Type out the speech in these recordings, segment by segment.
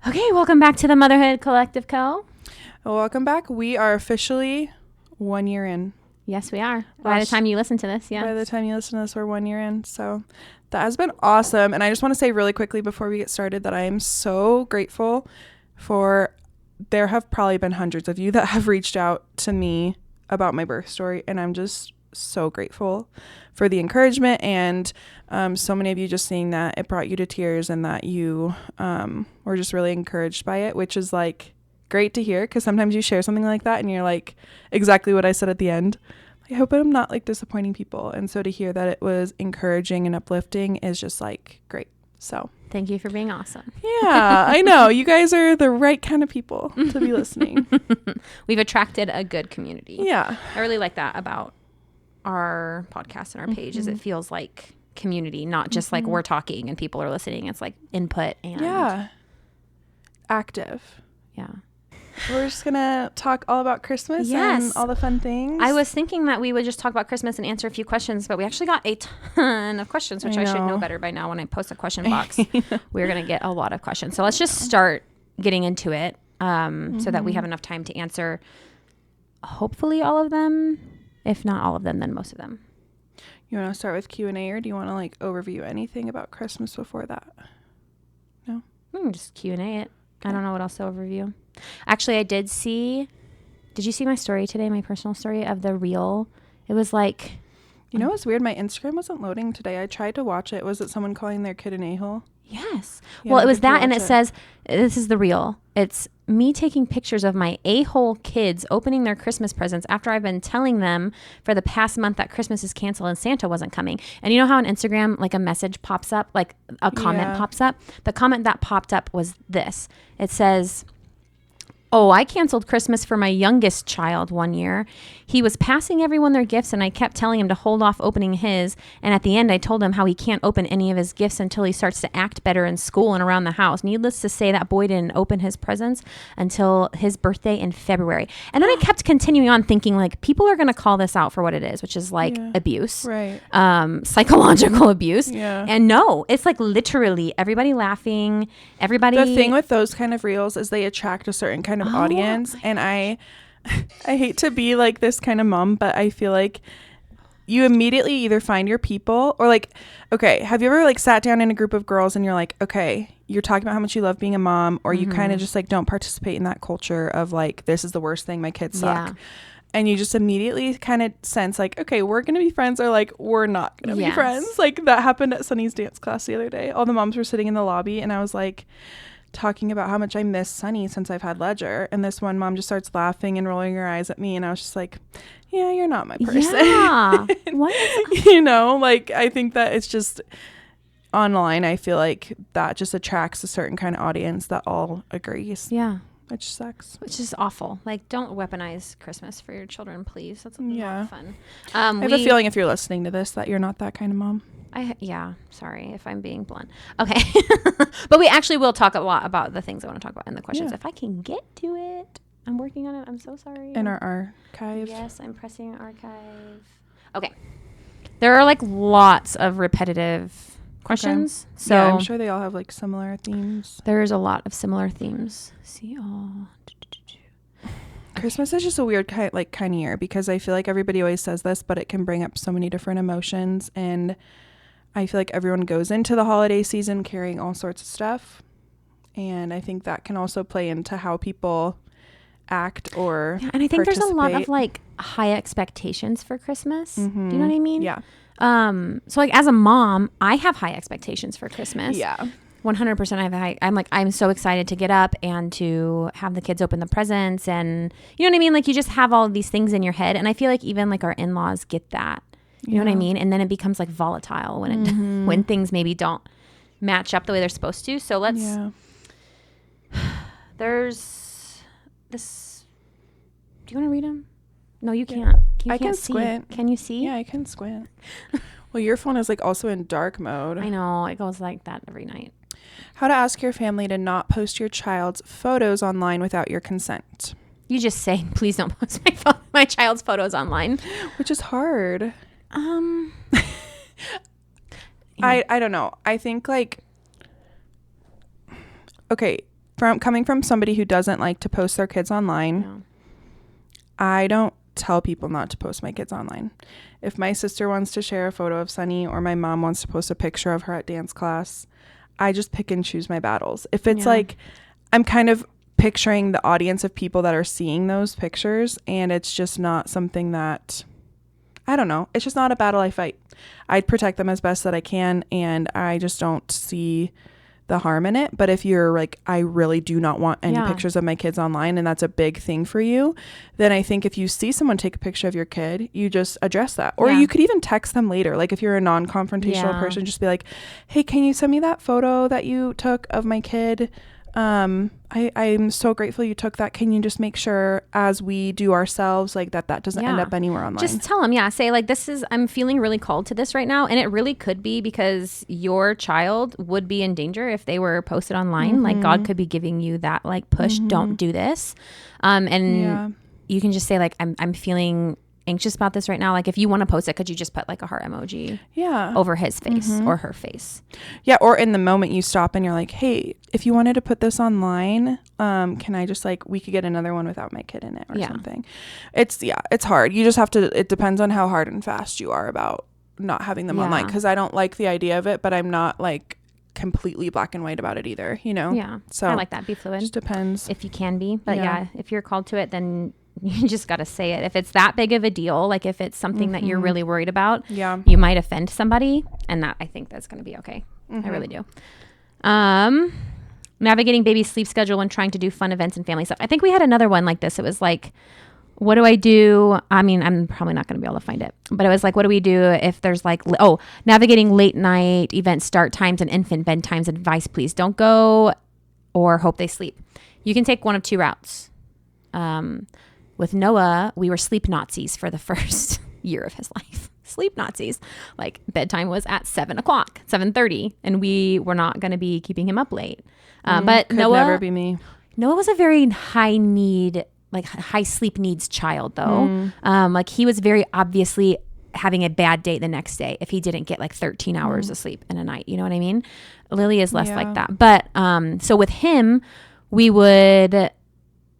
Okay, welcome back to the Motherhood Collective Co. Welcome back. We are officially 1 year in. Yes, we are. By the time you listen to this, yeah. By the time you listen to this, we're 1 year in. So that has been awesome. And I just want to say really quickly before we get started that I am so grateful for, there have probably been hundreds of you that have reached out to me about my birth story. And I'm just so grateful for the encouragement and so many of you just seeing that it brought you to tears and that you were just really encouraged by it, which is like great to hear, because sometimes you share something like that and you're like, exactly what I said at the end, I hope I'm not like disappointing people. And so to hear that it was encouraging and uplifting is just like great. So thank you for being awesome. Yeah, I know you guys are the right kind of people to be listening. We've attracted a good community. Yeah, I really like that about our podcast and our page is it feels like community, not just like we're talking and people are listening. It's like input and active. Yeah. We're just gonna talk all about Christmas and all the fun things. I was thinking that we would just talk about Christmas and answer a few questions, but we actually got a ton of questions, which I should know better by now. When I post a question box, we're gonna get a lot of questions. So let's just start getting into it so that we have enough time to answer hopefully all of them. If not all of them, then most of them. You want to start with Q&A, or do you want to like overview anything about Christmas before that? No? Just Q&A it. Okay. I don't know what else to overview. Actually, I did you see my story today, my personal story of the reel? It was like... You know what's weird? My Instagram wasn't loading today. I tried to watch it. Was it someone calling their kid an a-hole? Yes. Yeah, well, it was that, and it says, this is the reel. It's me taking pictures of my a-hole kids opening their Christmas presents after I've been telling them for the past month that Christmas is canceled and Santa wasn't coming. And you know how on Instagram, like a message pops up, like a comment pops up? The comment that popped up was this. It says... Oh, I canceled Christmas for my youngest child 1 year. He was passing everyone their gifts, and I kept telling him to hold off opening his. And at the end, I told him how he can't open any of his gifts until he starts to act better in school and around the house. Needless to say, that boy didn't open his presents until his birthday in February. And then I kept continuing on thinking, like, people are going to call this out for what it is, which is like abuse, right? Psychological abuse. Yeah. And no, it's like literally everybody laughing, everybody. The thing with those kind of reels is they attract a certain kind of audience, and I hate to be like this kind of mom, but I feel like you immediately either find your people, or like, okay, have you ever like sat down in a group of girls and you're like, okay, you're talking about how much you love being a mom, or you kind of just like don't participate in that culture of like, this is the worst thing, my kids suck. And you just immediately kind of sense like, okay, we're going to be friends, or like, we're not going to be friends. Like that happened at Sunny's dance class the other day. All the moms were sitting in the lobby, and I was like talking about how much I miss Sunny since I've had Ledger. And this one mom just starts laughing and rolling her eyes at me. And I was just like, yeah, you're not my person. Yeah. What? You know, like, I think that it's just online. I feel like that just attracts a certain kind of audience that all agrees. Yeah. Which sucks. Which is awful. Like, don't weaponize Christmas for your children, please. That's not fun. I have a feeling if you're listening to this that you're not that kind of mom. Sorry if I'm being blunt. Okay. But we actually will talk a lot about the things I want to talk about in the questions. If I can get to it. I'm working on it. I'm so sorry. In our archive. Yes, I'm pressing archive. Okay. There are like lots of repetitive questions. Okay. So yeah, I'm sure they all have like similar themes. There's a lot of similar themes. Christmas is just a weird kind of year, because I feel like everybody always says this, but it can bring up so many different emotions, and I feel like everyone goes into the holiday season carrying all sorts of stuff, and I think that can also play into how people act or and I think there's a lot of like high expectations for Christmas. Do you know what I mean? Yeah. So like as a mom, I have high expectations for Christmas. Yeah. 100% I'm so excited to get up and to have the kids open the presents, and you know what I mean? Like you just have all of these things in your head, and I feel like even like our in-laws get that. You know what I mean? And then it becomes like volatile when it when things maybe don't match up the way they're supposed to. So let's there's this. Do you want to read them? No, you can't. I can squint. Can you see? Yeah, I can squint. Well, your phone is like also in dark mode. I know. It goes like that every night. How to ask your family to not post your child's photos online without your consent. You just say, please don't post my child's photos online. Which is hard. I don't know. I think like, okay, coming from somebody who doesn't like to post their kids online, No. I don't tell people not to post my kids online. If my sister wants to share a photo of Sunny or my mom wants to post a picture of her at dance class, I just pick and choose my battles. If it's like, I'm kind of picturing the audience of people that are seeing those pictures, and it's just not something that, I don't know, it's just not a battle I fight. I'd protect them as best that I can, and I just don't see the harm in it. But if you're like, I really do not want any pictures of my kids online, and that's a big thing for you, then I think if you see someone take a picture of your kid, you just address that. Or you could even text them later. Like if you're a non-confrontational person, just be like, hey, can you send me that photo that you took of my kid? I'm so grateful you took that. Can you just make sure as we do ourselves, like that doesn't end up anywhere online? Just tell them, say like, I'm feeling really called to this right now. And it really could be because your child would be in danger if they were posted online. Like God could be giving you that like push, don't do this. And you can just say like, I'm feeling anxious about this right now. Like if you want to post it, could you just put like a heart emoji over his face or her face? Yeah. Or in the moment you stop and you're like, hey, if you wanted to put this online, can I just like, we could get another one without my kid in it or something. It's hard. You just have to, it depends on how hard and fast you are about not having them online. Cause I don't like the idea of it, but I'm not like completely black and white about it either, you know? Yeah. So I like that. Be fluid. Just depends. If you can be, but if you're called to it, then you just got to say it. If it's that big of a deal, like if it's something that you're really worried about, you might offend somebody, and that I think that's going to be okay. I really do. Navigating baby sleep schedule when trying to do fun events and family stuff. I think we had another one like this. It was like, what do I do? I mean, I'm probably not going to be able to find it, but it was like, what do we do if there's like, navigating late night event start times and infant bedtimes advice, please. Don't go or hope they sleep. You can take one of two routes. With Noah, we were sleep Nazis for the first year of his life. Sleep Nazis. Like bedtime was at 7:30, and we were not going to be keeping him up late. But Could Noah never be me. Noah was a very high sleep needs child though. Like he was very obviously having a bad day the next day if he didn't get like 13 hours of sleep in a night. You know what I mean? Lily is less like that. But so with him, we would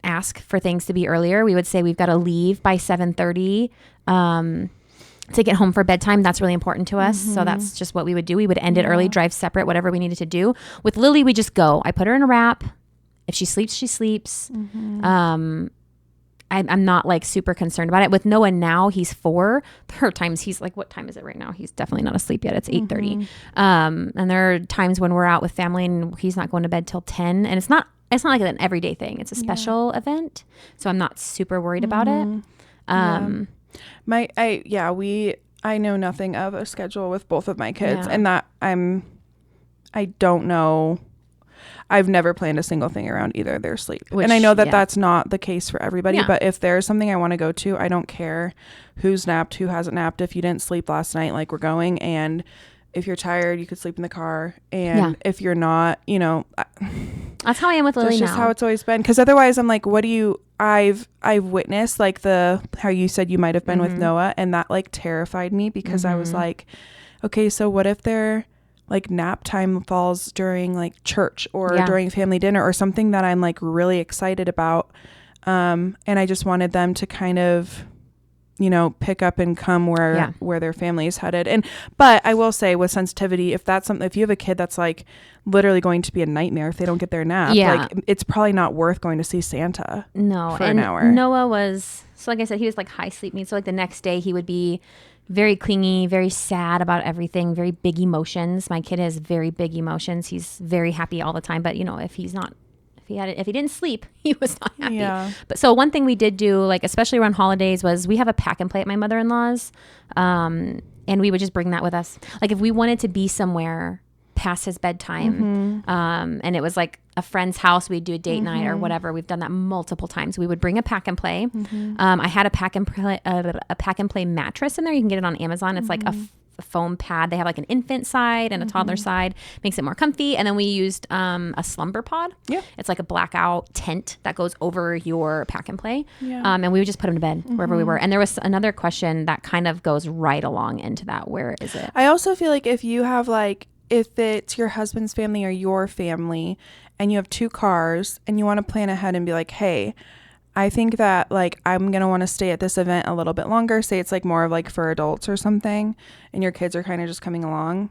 ask for things to be earlier. We would say we've got to leave by 7:30 to get home for bedtime. That's really important to us. So that's just what we would do. We would end it early, drive separate, whatever we needed to do. With Lily, we just go. I put her in a wrap. If she sleeps, she sleeps. I'm not like super concerned about it. With Noah now, he's 4. There are times he's like, what time is it right now? He's definitely not asleep yet. It's 8:30. And there are times when we're out with family and he's not going to bed till 10. And it's not like an everyday thing. It's a special event. So I'm not super worried about it. I know nothing of a schedule with both of my kids, and that I don't know. I've never planned a single thing around either their sleep. And I know that that's not the case for everybody, but if there's something I want to go to, I don't care who's napped, who hasn't napped. If you didn't sleep last night, like we're going, and if you're tired, you could sleep in the car. And if you're not, that's how I am with Lily now. That's just how it's always been. Because otherwise I'm like, I've witnessed like how you said you might have been with Noah, and that like terrified me because I was like, okay, so what if their like nap time falls during like church or during family dinner or something that I'm like really excited about. And I just wanted them to kind of, pick up and come where their family is headed. But I will say with sensitivity, if you have a kid that's like literally going to be a nightmare if they don't get their nap, like it's probably not worth going to see Santa for an hour. Noah was, so like I said, he was like high sleep needs. So like the next day he would be very clingy, very sad about everything, very big emotions. My kid has very big emotions. He's very happy all the time. But if he didn't sleep, he was not happy. Yeah. But so one thing we did do, like especially around holidays, was we have a pack and play at my mother-in-law's, and we would just bring that with us. Like if we wanted to be somewhere past his bedtime, and it was like a friend's house, we'd do a date night or whatever. We've done that multiple times. We would bring a pack and play. I had a pack and play mattress in there. You can get it on Amazon. It's like a foam pad. They have like an infant side and a toddler side, makes it more comfy. And then we used a slumber pod. Yeah, it's like a blackout tent that goes over your pack and play. And we would just put them to bed wherever we were. And there was another question that kind of goes right along into that. Where is it? I also feel like if you have if it's your husband's family or your family and you have 2 cars and you want to plan ahead and be like, hey, I think that like I'm going to want to stay at this event a little bit longer. Say it's like more of like for adults or something and your kids are kind of just coming along.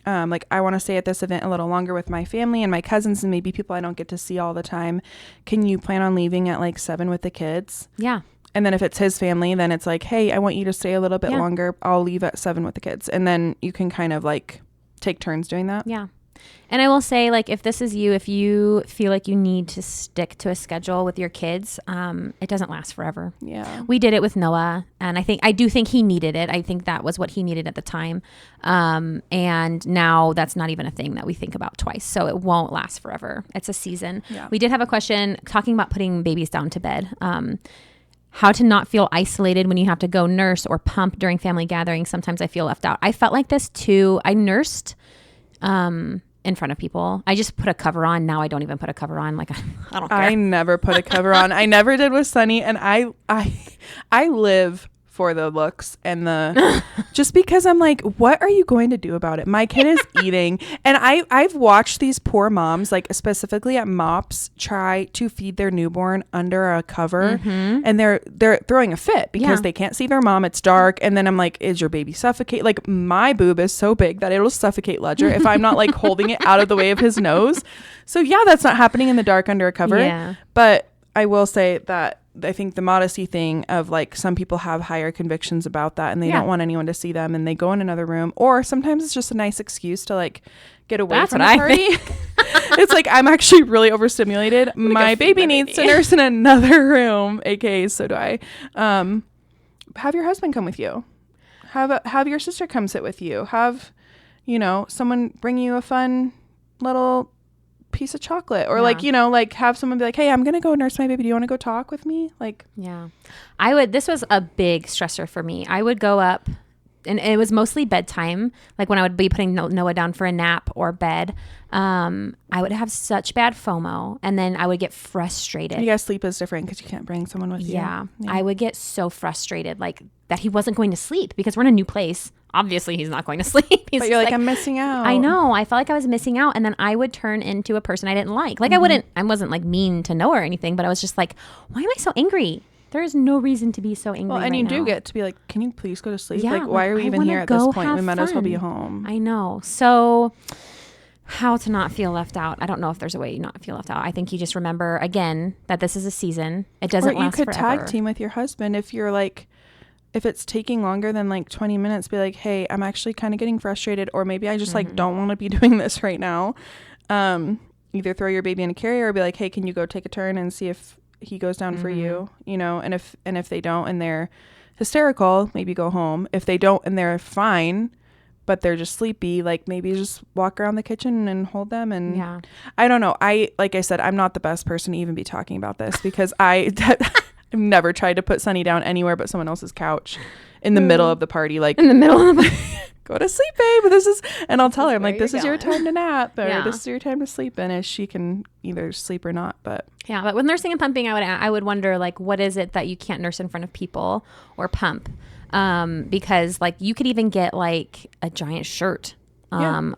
Like I want to stay at this event a little longer with my family and my cousins and maybe people I don't get to see all the time. Can you plan on leaving at like 7 with the kids? Yeah. And then if it's his family, then it's like, hey, I want you to stay a little bit longer. I'll leave at 7 with the kids. And then you can kind of like take turns doing that. Yeah. And I will say, like, if this is you, if you feel like you need to stick to a schedule with your kids, it doesn't last forever. Yeah. We did it with Noah, and I do think he needed it. I think that was what he needed at the time. And now that's not even a thing that we think about twice. So it won't last forever. It's a season. Yeah. We did have a question talking about putting babies down to bed. How to not feel isolated when you have to go nurse or pump during family gatherings. Sometimes I feel left out. I felt like this too. I nursed in front of people. I just put a cover on. Now I don't even put a cover on. Like I don't care. I never put a cover on. I never did with Sunny, and I live for the looks and the just because I'm like, what are you going to do about it? My kid is eating, and I've watched these poor moms, like specifically at MOPS, try to feed their newborn under a cover, and they're throwing a fit because they can't see their mom. It's dark, and then I'm like, is your baby suffocate? Like my boob is so big that it'll suffocate Ledger if I'm not like holding it out of the way of his nose. So yeah, that's not happening in the dark under a cover. Yeah. But I will say that I think the modesty thing of like some people have higher convictions about that and they don't want anyone to see them and they go in another room, or sometimes it's just a nice excuse to like get away from the party. It's like, I'm actually really overstimulated. Like my baby needs to nurse in another room, aka so do I. Have your husband come with you. Have your sister come sit with you. Have, someone bring you a fun little piece of chocolate, or like like have someone be like, hey, I'm gonna go nurse my baby, do you want to go talk with me? Like, this was a big stressor for me. I would go up, and it was mostly bedtime, like when I would be putting Noah down for a nap or bed. I would have such bad FOMO, and then I would get frustrated. You guys, sleep is different because you can't bring someone with you. I would get so frustrated, like that he wasn't going to sleep because we're in a new place. Obviously he's not going to sleep. But you're like, I'm missing out. I know. I felt like I was missing out. And then I would turn into a person I didn't like. Like I wasn't like mean to Noah or anything, but I was just like, why am I so angry? There is no reason to be so angry. Well, and you do get to be like, can you please go to sleep? Yeah, like, why are we even here at this point? We might as well be home. I know. So how to not feel left out. I don't know if there's a way you not feel left out. I think you just remember again that this is a season. It doesn't last forever. Or you could tag team with your husband if you're like, if it's taking longer than like 20 minutes, be like, hey, I'm actually kind of getting frustrated, or maybe I just like don't want to be doing this right now. Either throw your baby in a carrier or be like, hey, can you go take a turn and see if he goes down for you, and if they don't and they're hysterical, maybe go home. If they don't and they're fine, but they're just sleepy, like maybe just walk around the kitchen and hold them. And I don't know. Like I said, I'm not the best person to even be talking about this because I've never tried to put Sunny down anywhere but someone else's couch in the middle of the party. Like in the middle of the party. Go to sleep, babe. And I'll tell her, I'm like, this is your time to nap, or this is your time to sleep. And she can either sleep or not. But with nursing and pumping, I would wonder, like, what is it that you can't nurse in front of people or pump? Because like you could even get like a giant shirt.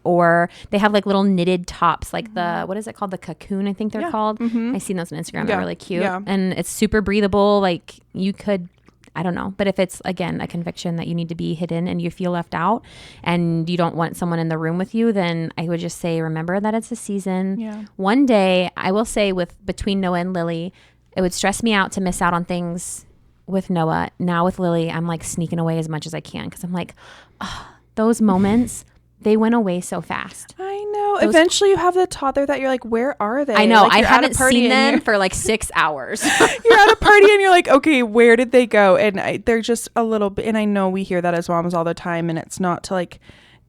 Or they have like little knitted tops, like the, what is it called? The cocoon, I think they're called. I've seen those on Instagram. They're really cute. And it's super breathable. Like you could, I don't know. But if it's, again, a conviction that you need to be hidden and you feel left out and you don't want someone in the room with you, then I would just say, remember that it's a season. One day, I will say between Noah and Lily, it would stress me out to miss out on things with Noah. Now with Lily, I'm like sneaking away as much as I can because I'm like, those moments... They went away so fast. I know. Eventually you have the toddler that you're like, where are they? I know. Like, I haven't seen them for like 6 hours. You're at a party and you're like, okay, where did they go? And they're just a little bit, and I know we hear that as moms all the time, and it's not to like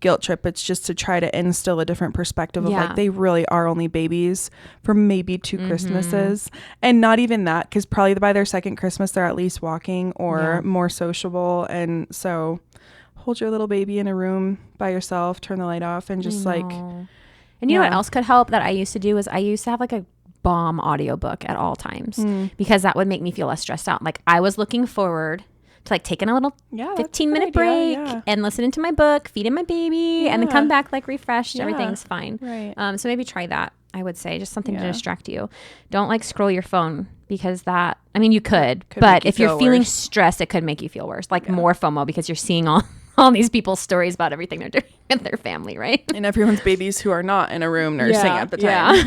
guilt trip. It's just to try to instill a different perspective of like, they really are only babies for maybe 2 Christmases. And not even that, because probably by their second Christmas, they're at least walking or more sociable. And so... hold your little baby in a room by yourself, turn the light off, and just like... And you know what else could help that I used to do is I used to have like a bomb audiobook at all times because that would make me feel less stressed out. Like I was looking forward to like taking a little 15-minute break and listening to my book, feeding my baby, and then come back like refreshed. Everything's fine. Right. So maybe try that. I would say. Just something to distract you. Don't like scroll your phone, because that, I mean, you could but if you're feeling stressed, it could make you feel worse. Like more FOMO, because you're seeing all these people's stories about everything they're doing with their family, right? And everyone's babies who are not in a room nursing at the time.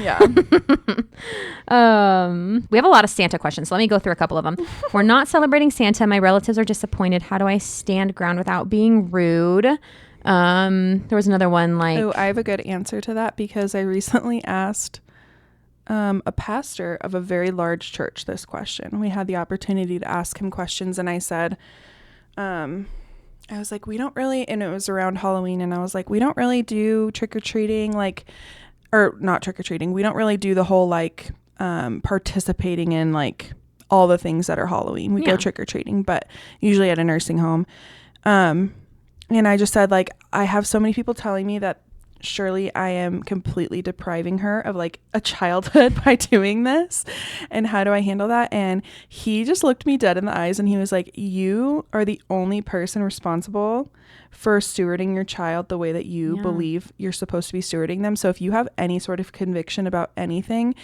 We have a lot of Santa questions, so let me go through a couple of them. We're not celebrating Santa. My relatives are disappointed. How do I stand ground without being rude? There was another one like... Oh, I have a good answer to that, because I recently asked a pastor of a very large church this question. We had the opportunity to ask him questions, and I said... I was like, we don't really, and it was around Halloween, and I was like, we don't really do trick-or-treating, like, or not trick-or-treating, we don't really do the whole, like, participating in, like, all the things that are Halloween. We go trick-or-treating, but usually at a nursing home. And I just said, like, I have so many people telling me that surely I am completely depriving her of like a childhood by doing this, and how do I handle that? And he just looked me dead in the eyes, and he was like, you are the only person responsible for stewarding your child the way that you believe you're supposed to be stewarding them. So if you have any sort of conviction about anything,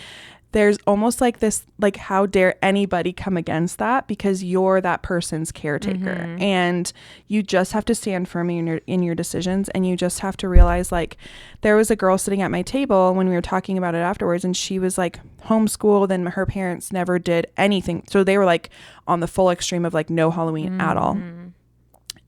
there's almost like this, like, how dare anybody come against that, because you're that person's caretaker, and you just have to stand firm in your decisions. And you just have to realize, like, there was a girl sitting at my table when we were talking about it afterwards, and she was like homeschooled, and her parents never did anything. So they were like on the full extreme of like no Halloween at all.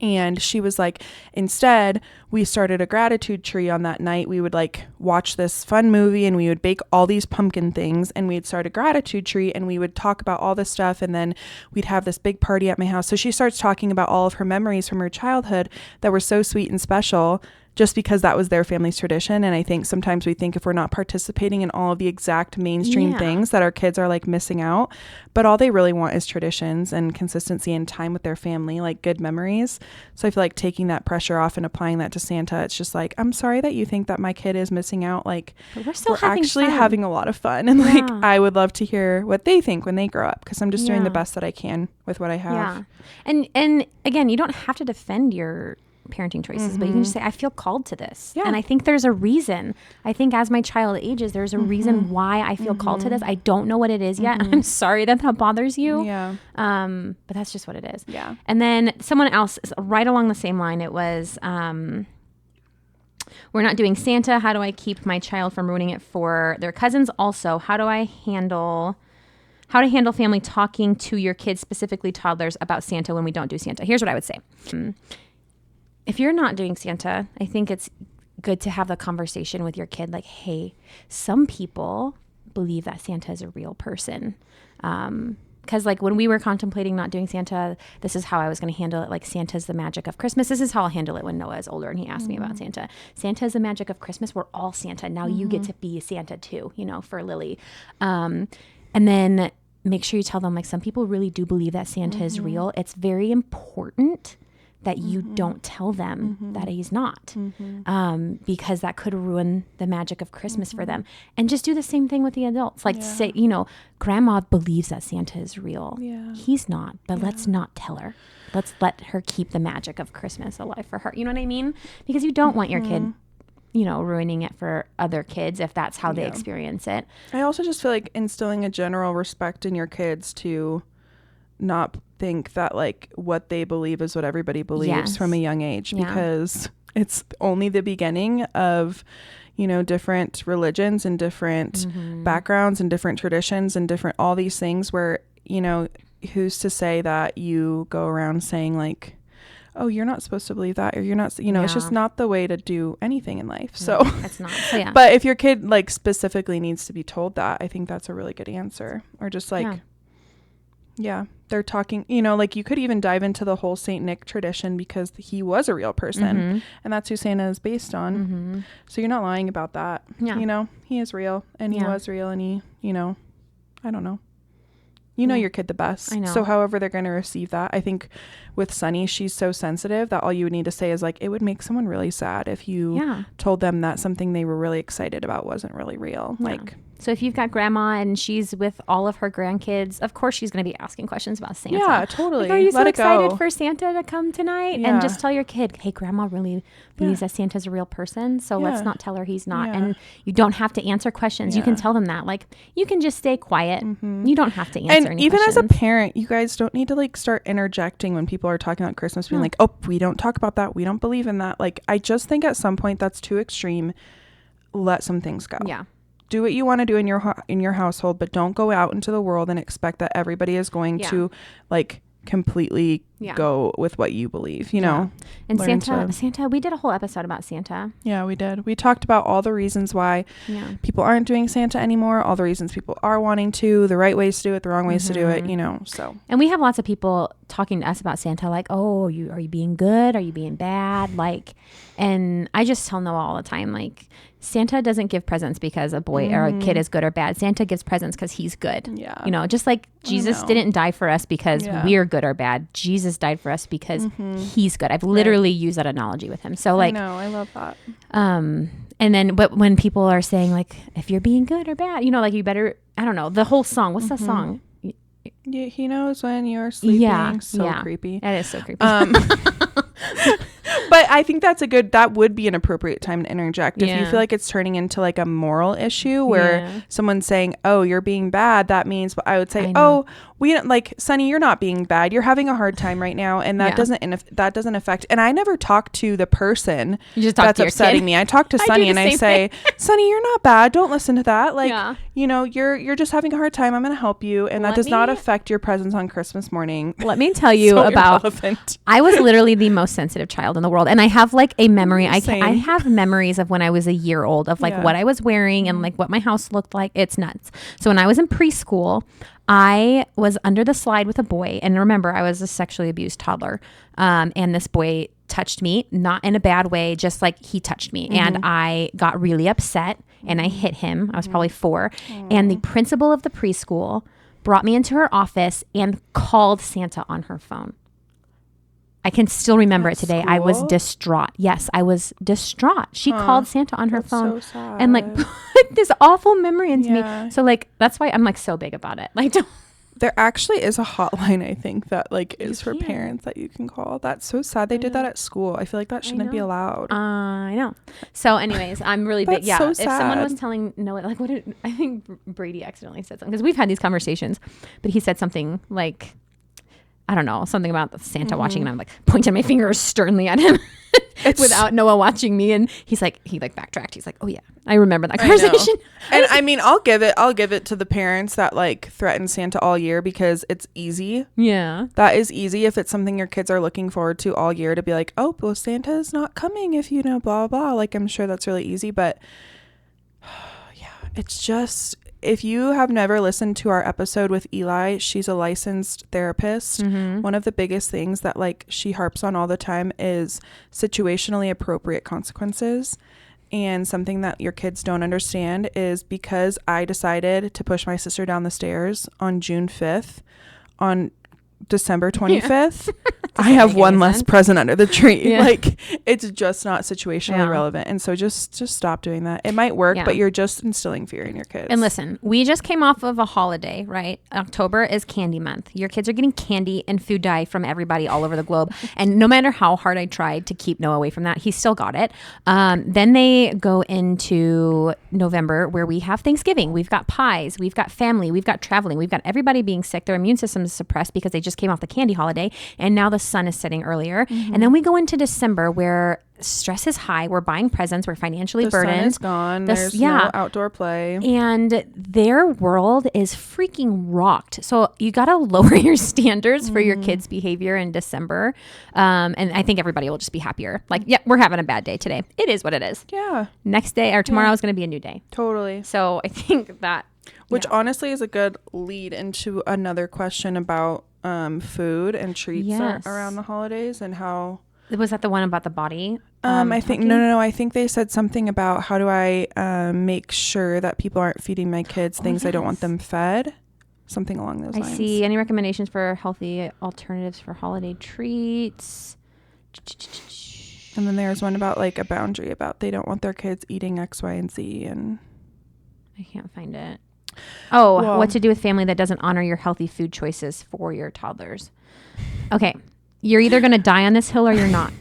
And she was like, instead, we started a gratitude tree on that night. We would like watch this fun movie, and we would bake all these pumpkin things, and we'd start a gratitude tree, and we would talk about all this stuff. And then we'd have this big party at my house. So she starts talking about all of her memories from her childhood that were so sweet and special, just because that was their family's tradition. And I think sometimes we think if we're not participating in all of the exact mainstream things, that our kids are like missing out. But all they really want is traditions and consistency and time with their family, like good memories. So I feel like taking that pressure off and applying that to Santa, it's just like, I'm sorry that you think that my kid is missing out. Like, but we're actually having a lot of fun. And like, I would love to hear what they think when they grow up, because I'm just doing the best that I can with what I have. And again, you don't have to defend your parenting choices, but you can just say, I feel called to this. And I think there's a reason. I think as my child ages, there's a reason why I feel called to this. I don't know what it is yet. I'm sorry that bothers you. But that's just what it is. And then someone else, right along the same line, it was, we're not doing Santa. How do I keep my child from ruining it for their cousins? Also, how to handle family talking to your kids, specifically toddlers, about Santa when we don't do Santa? Here's what I would say. If you're not doing Santa, I think it's good to have the conversation with your kid, like, hey, some people believe that Santa is a real person. Because like when we were contemplating not doing Santa, this is how I was going to handle it. Like, Santa's the magic of Christmas. This is how I'll handle it when Noah is older and he asks me about Santa. Santa is the magic of Christmas. We're all Santa. Now you get to be Santa too, for Lily. And then make sure you tell them, like, some people really do believe that Santa is real. It's very important that you don't tell them that he's not, because that could ruin the magic of Christmas for them. And just do the same thing with the adults. Like, say, grandma believes that Santa is real. He's not, but let's not tell her. Let's let her keep the magic of Christmas alive for her. You know what I mean? Because you don't want your kid, ruining it for other kids if that's how they experience it. I also just feel like instilling a general respect in your kids to not think that like what they believe is what everybody believes from a young age, because it's only the beginning of different religions and different backgrounds and different traditions and different all these things where who's to say that you go around saying like, oh, you're not supposed to believe that, or you're not, it's just not the way to do anything in life. So it's not. So, but if your kid like specifically needs to be told that, I think that's a really good answer. Or just like they're talking, like you could even dive into the whole Saint Nick tradition, because he was a real person and that's who Santa is based on. So you're not lying about that. He is real, and he was real, and he, I don't know. Your kid the best. I know. So however they're going to receive that. I think with Sunny, she's so sensitive that all you would need to say is like, it would make someone really sad if you told them that something they were really excited about wasn't really real. Like, So if you've got grandma and she's with all of her grandkids, of course she's going to be asking questions about Santa. Yeah, totally. Like, are you so Let it excited go. for Santa to come tonight? Yeah. And just tell your kid, hey, grandma really believes that Santa's a real person. So let's not tell her he's not. Yeah. And you don't have to answer questions. You can tell them that. Like, you can just stay quiet. You don't have to answer any even questions. as a parent, you guys don't need to like start interjecting when people are talking about Christmas, being like, oh, we don't talk about that. We don't believe in that. Like, I just think at some point that's too extreme. Let some things go. Yeah. Do what you want to do in your household, but don't go out into the world and expect that everybody is going to like completely go with what you believe, you know. And Santa, we did a whole episode about Santa. Yeah, we did. We talked about all the reasons why people aren't doing Santa anymore, all the reasons people are wanting to, the right ways to do it, the wrong ways to do it, you know. So, and we have lots of people talking to us about Santa, like, oh, are you being good? Are you being bad? Like, and I just tell Noah all the time, like, Santa doesn't give presents because a boy or a kid is good or bad. Santa gives presents because he's good. Yeah. You know, just like Jesus didn't die for us because we're good or bad. Jesus died for us because he's good. I've literally used that analogy with him. So like, I know, I love that. And then, but when people are saying like, if you're being good or bad, you know, like you better, I don't know, the whole song, what's that song? Yeah, he knows when you're sleeping. Yeah. So creepy. That is so creepy. But I think that would be an appropriate time to interject. If you feel like it's turning into like a moral issue where someone's saying, oh, you're being bad, that means, I would say, oh, we don't, like, Sonny, you're not being bad. You're having a hard time right now. And that doesn't affect, and I never talk to the person that's upsetting me. I talk to Sonny and I say, Sonny, you're not bad. Don't listen to that. Like, you know, you're just having a hard time. I'm going to help you. And that does not affect your presence on Christmas morning. Let me tell you about, I was literally the most sensitive child in the world. And I have like a memory. I have memories of when I was a year old of like what I was wearing and like what my house looked like. It's nuts. So when I was in preschool, I was under the slide with a boy. And remember, I was a sexually abused toddler. And this boy touched me, not in a bad way, just like he touched me. And I got really upset and I hit him. I was probably 4. And the principal of the preschool brought me into her office and called Santa on her phone. I can still remember it today. I was distraught. Yes, I was distraught. She called Santa on her phone and like put this awful memory into me. So like, that's why I'm like so big about it. Like, there actually is a hotline, I think, that like is for parents that you can call. That's so sad. They did that at school. I feel like that shouldn't be allowed. I know. So anyways, I'm really big. Yeah. So if someone was telling Noah, like, I think Brady accidentally said something because we've had these conversations, but he said something like, I don't know, something about the Santa watching, and I'm like pointing my finger sternly at him without Noah watching me. And he backtracked. He's like, oh yeah, I remember that conversation. And I mean, I'll give it to the parents that like threaten Santa all year because it's easy. Yeah. That is easy if it's something your kids are looking forward to all year to be like, oh, well, Santa's not coming if you know, blah, blah. Like, I'm sure that's really easy, but it's just, if you have never listened to our episode with Eli, she's a licensed therapist. One of the biggest things that like she harps on all the time is situationally appropriate consequences. And something that your kids don't understand is because I decided to push my sister down the stairs on June 5th, on December 25th, I have one less present under the tree. Like, it's just not situationally relevant. And so just stop doing that. It might work, but you're just instilling fear in your kids. And listen, we just came off of a holiday, right? October is candy month. Your kids are getting candy and food dye from everybody all over the globe. And no matter how hard I tried to keep Noah away from that, he still got it. Then they go into November where we have Thanksgiving. We've got pies. We've got family. We've got traveling. We've got everybody being sick. Their immune system is suppressed because they just came off the candy holiday. And now the sun is setting earlier. And then we go into December where stress is high. We're buying presents. We're financially burdened. The sun is gone. There's no outdoor play. And their world is freaking rocked. So you got to lower your standards for your kids' behavior in December. And I think everybody will just be happier. Like, yeah, we're having a bad day today. It is what it is. Yeah. Next day or tomorrow is going to be a new day. Totally. So I think that. Which honestly is a good lead into another question about food and treats around the holidays and how. Was that the one about the body? I think no. I think they said something about how do I make sure that people aren't feeding my kids things I don't want them fed. Something along those lines. I see. Any recommendations for healthy alternatives for holiday treats? And then there's one about like a boundary about they don't want their kids eating X, Y, and Z. And I can't find it. Oh, well, what to do with family that doesn't honor your healthy food choices for your toddlers. Okay. You're either going to die on this hill or you're not.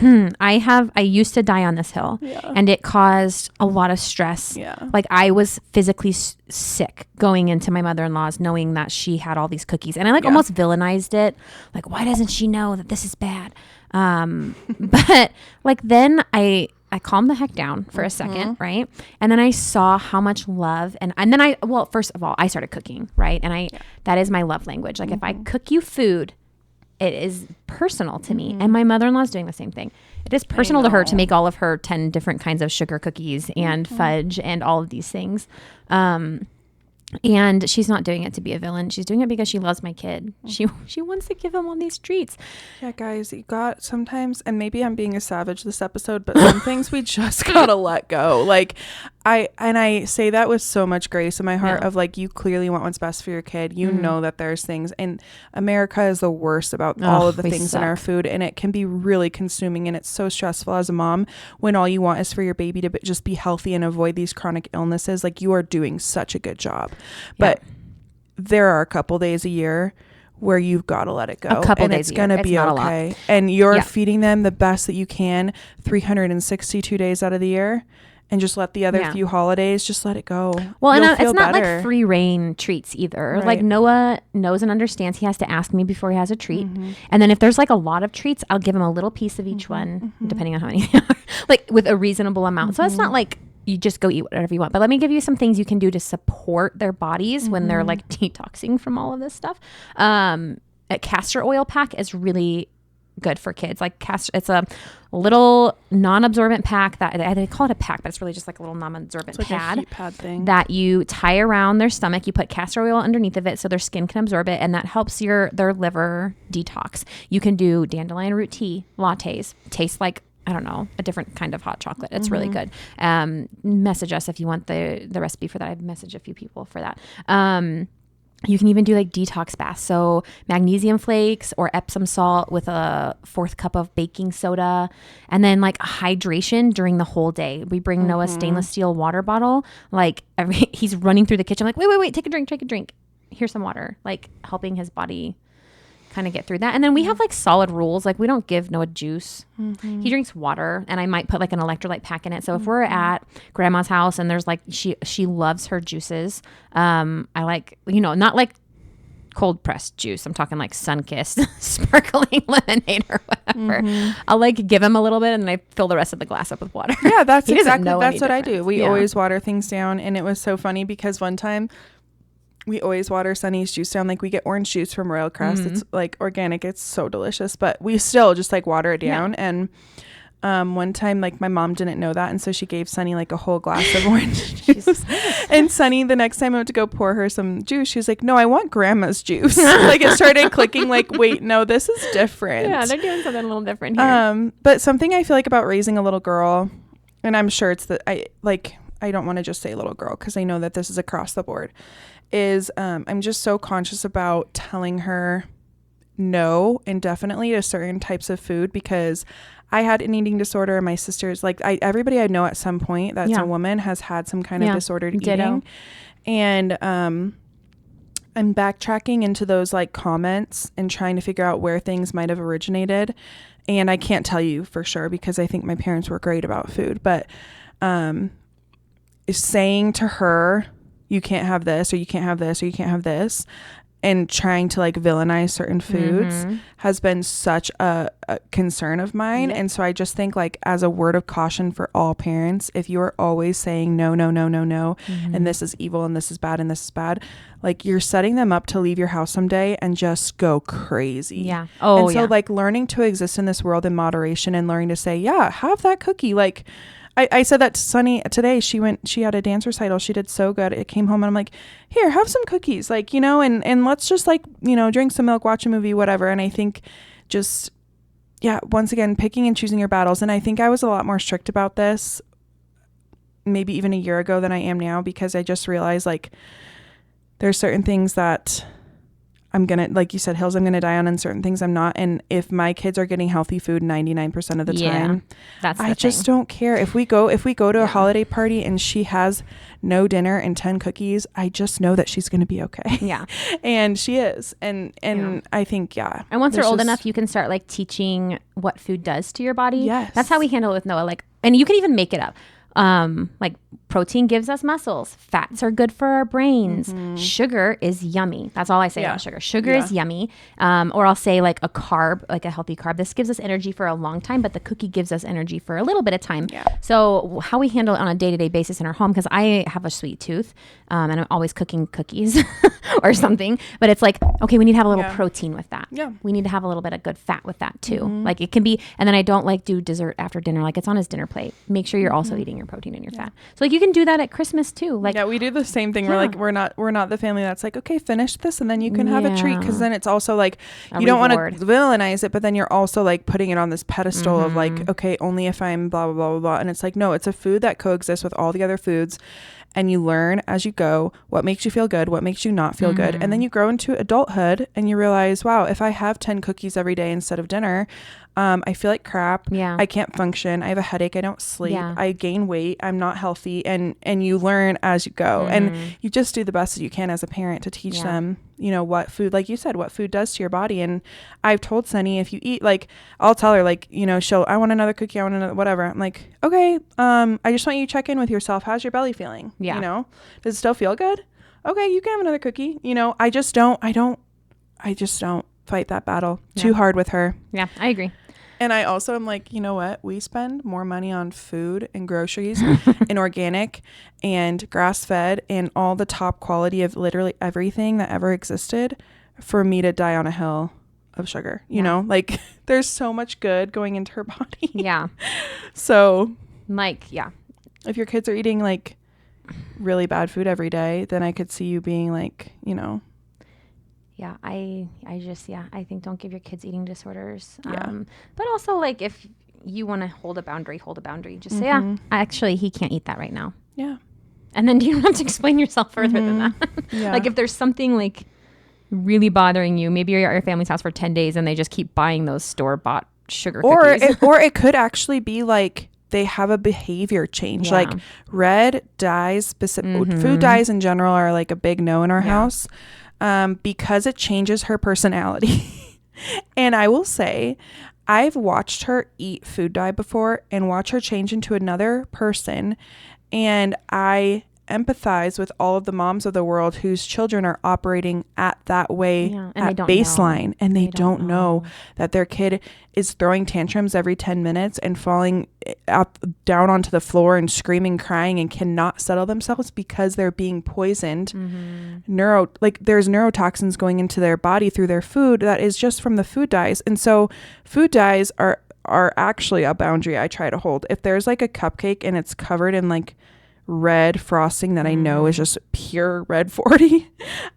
I used to die on this hill, and it caused a lot of stress. Yeah. Like I was physically sick going into my mother-in-law's knowing that she had all these cookies, and I almost villainized it. Like, why doesn't she know that this is bad? But like, then I calmed the heck down for a second, right? And then I saw how much love and then first of all, I started cooking, right? And that is my love language. Like if I cook you food, it is personal to me. And my mother-in-law is doing the same thing. It is personal to her to make all of her 10 different kinds of sugar cookies and fudge and all of these things. And she's not doing it to be a villain. She's doing it because she loves my kid. She wants to give him all these treats. Yeah, guys, you got sometimes, and maybe I'm being a savage this episode, but some things we just gotta let go. Like I say that with so much grace in my heart of like, you clearly want what's best for your kid. You know that there's things, and America is the worst about all of the things in our food, and it can be really consuming, and it's so stressful as a mom when all you want is for your baby to just be healthy and avoid these chronic illnesses. Like, you are doing such a good job. But there are a couple days a year where you've got to let it go. And it's going to be okay. And you're feeding them the best that you can 362 days out of the year. And just let the other few holidays, just let it go. Well, and it's not like free reign treats either. Right. Like Noah knows and understands he has to ask me before he has a treat. And then if there's like a lot of treats, I'll give him a little piece of each one, depending on how many they are, like with a reasonable amount. So it's not like you just go eat whatever you want. But let me give you some things you can do to support their bodies when they're like detoxing from all of this stuff. A castor oil pack is really good for kids. Like it's a little non-absorbent pack that they call it a pack, but it's really just like a little non-absorbent pad, a heat pad thing that you tie around their stomach. You put castor oil underneath of it so their skin can absorb it, and that helps their liver detox. You can do dandelion root tea lattes. Tastes like, I don't know, a different kind of hot chocolate. It's really good. Message us if you want the recipe for that. I've messaged a few people for that. You can even do like detox baths. So magnesium flakes or Epsom salt with a 4th cup of baking soda, and then like hydration during the whole day. We bring Noah's stainless steel water bottle. Like he's running through the kitchen. Like, wait, take a drink. Here's some water, like helping his body kind of get through that. And then we have like solid rules. Like we don't give Noah juice. He drinks water, and I might put like an electrolyte pack in it. So if we're at grandma's house and there's like, she loves her juices. I like, not like cold pressed juice. I'm talking like Sunkist sparkling lemonade or whatever. I'll like give him a little bit, and then I fill the rest of the glass up with water. Yeah, that's what I do. We always water things down. And it was so funny because one time we always water Sunny's juice down. Like we get orange juice from Royal Crest. It's like organic. It's so delicious, but we still just like water it down. And one time, like my mom didn't know that, and so she gave Sunny like a whole glass of orange juice. And Sunny, the next time I went to go pour her some juice, she's like, "No, I want grandma's juice." Like it started clicking. Like, wait, no, this is different. Yeah, they're doing something a little different here. But something I feel like about raising a little girl, and I'm sure it's I don't want to just say little girl because I know that this is across the board, is I'm just so conscious about telling her no indefinitely to certain types of food, because I had an eating disorder, and my sister's like, everybody I know at some point that's a woman has had some kind of disordered eating. And I'm backtracking into those like comments and trying to figure out where things might have originated. And I can't tell you for sure because I think my parents were great about food, but saying to her, you can't have this, or you can't have this, or you can't have this, and trying to like villainize certain foods has been such a concern of mine. And so I just think, like, as a word of caution for all parents, if you are always saying no, and this is evil, and this is bad, and this is bad, like you're setting them up to leave your house someday and just go crazy. And so like learning to exist in this world in moderation, and learning to say, have that cookie. Like I said that to Sunny today. She had a dance recital. She did so good. It came home and I'm like, here, have some cookies. Like, and let's just like, drink some milk, watch a movie, whatever. And I think just, once again, picking and choosing your battles. And I think I was a lot more strict about this maybe even a year ago than I am now, because I just realized like there's certain things that I'm going to, like you said, hills I'm going to die on, and certain things I'm not. And if my kids are getting healthy food 99% of the time, I just don't care. If we go to a holiday party and she has no dinner and 10 cookies, I just know that she's going to be okay. Yeah. And she is. And I think, And once they're old enough, you can start like teaching what food does to your body. Yes. That's how we handle it with Noah. Like, and you can even make it up. Like protein gives us muscles. Fats are good for our brains. Sugar is yummy. That's all I say about sugar. Sugar is yummy. Or I'll say like a carb, like a healthy carb. This gives us energy for a long time, but the cookie gives us energy for a little bit of time. Yeah. So how we handle it on a day-to-day basis in our home, because I have a sweet tooth, and I'm always cooking cookies or something, but it's like, okay, we need to have a little protein with that. Yeah. We need to have a little bit of good fat with that too. Like it can be, and then I don't like do dessert after dinner. Like it's on his dinner plate. Make sure you're also eating your protein and your fat. So like you can do that at Christmas too. Like we do the same thing. We're like, we're not the family that's like, okay, finish this and then you can have a treat, because then it's also like you don't want to villainize it, but then you're also like putting it on this pedestal of like, okay, only if I'm blah blah blah blah blah. And it's like, no, it's a food that coexists with all the other foods, and you learn as you go what makes you feel good, what makes you not feel good, and then you grow into adulthood and you realize, wow, if I have 10 cookies every day instead of dinner, I feel like crap. Yeah. I can't function. I have a headache. I don't sleep. Yeah. I gain weight. I'm not healthy. And you learn as you go. And you just do the best that you can as a parent to teach them, you know, what food, like you said, what food does to your body. And I've told Sunny, if you eat, like, I'll tell her, like, you know, I want another cookie. I want another, whatever. I'm like, okay, I just want you to check in with yourself. How's your belly feeling? Yeah. You know, does it still feel good? Okay, you can have another cookie. You know, I just don't fight that battle too hard with her. Yeah, I agree. And I also am like, you know what? We spend more money on food and groceries and organic and grass-fed and all the top quality of literally everything that ever existed for me to die on a hill of sugar. You know, like there's so much good going into her body. Yeah. So like, if your kids are eating like really bad food every day, then I could see you being like, you know. Yeah, I think don't give your kids eating disorders. But also, like, if you want to hold a boundary. Just say, actually, he can't eat that right now. Yeah. And then you don't have to explain yourself further than that. Yeah. Like, if there's something, like, really bothering you, maybe you're at your family's house for 10 days and they just keep buying those store-bought sugar cookies. Or it could actually be, like, they have a behavior change. Like, red dyes, food dyes in general are, like, a big no in our house. Because it changes her personality. And I will say, I've watched her eat food dye before and watch her change into another person. And I empathize with all of the moms of the world whose children are operating at that way at baseline. And they don't know that their kid is throwing tantrums every 10 minutes and falling down onto the floor and screaming, crying, and cannot settle themselves because they're being poisoned. There's neurotoxins going into their body through their food that is just from the food dyes. And so food dyes are actually a boundary I try to hold. If there's like a cupcake and it's covered in like red frosting that I know is just pure red 40,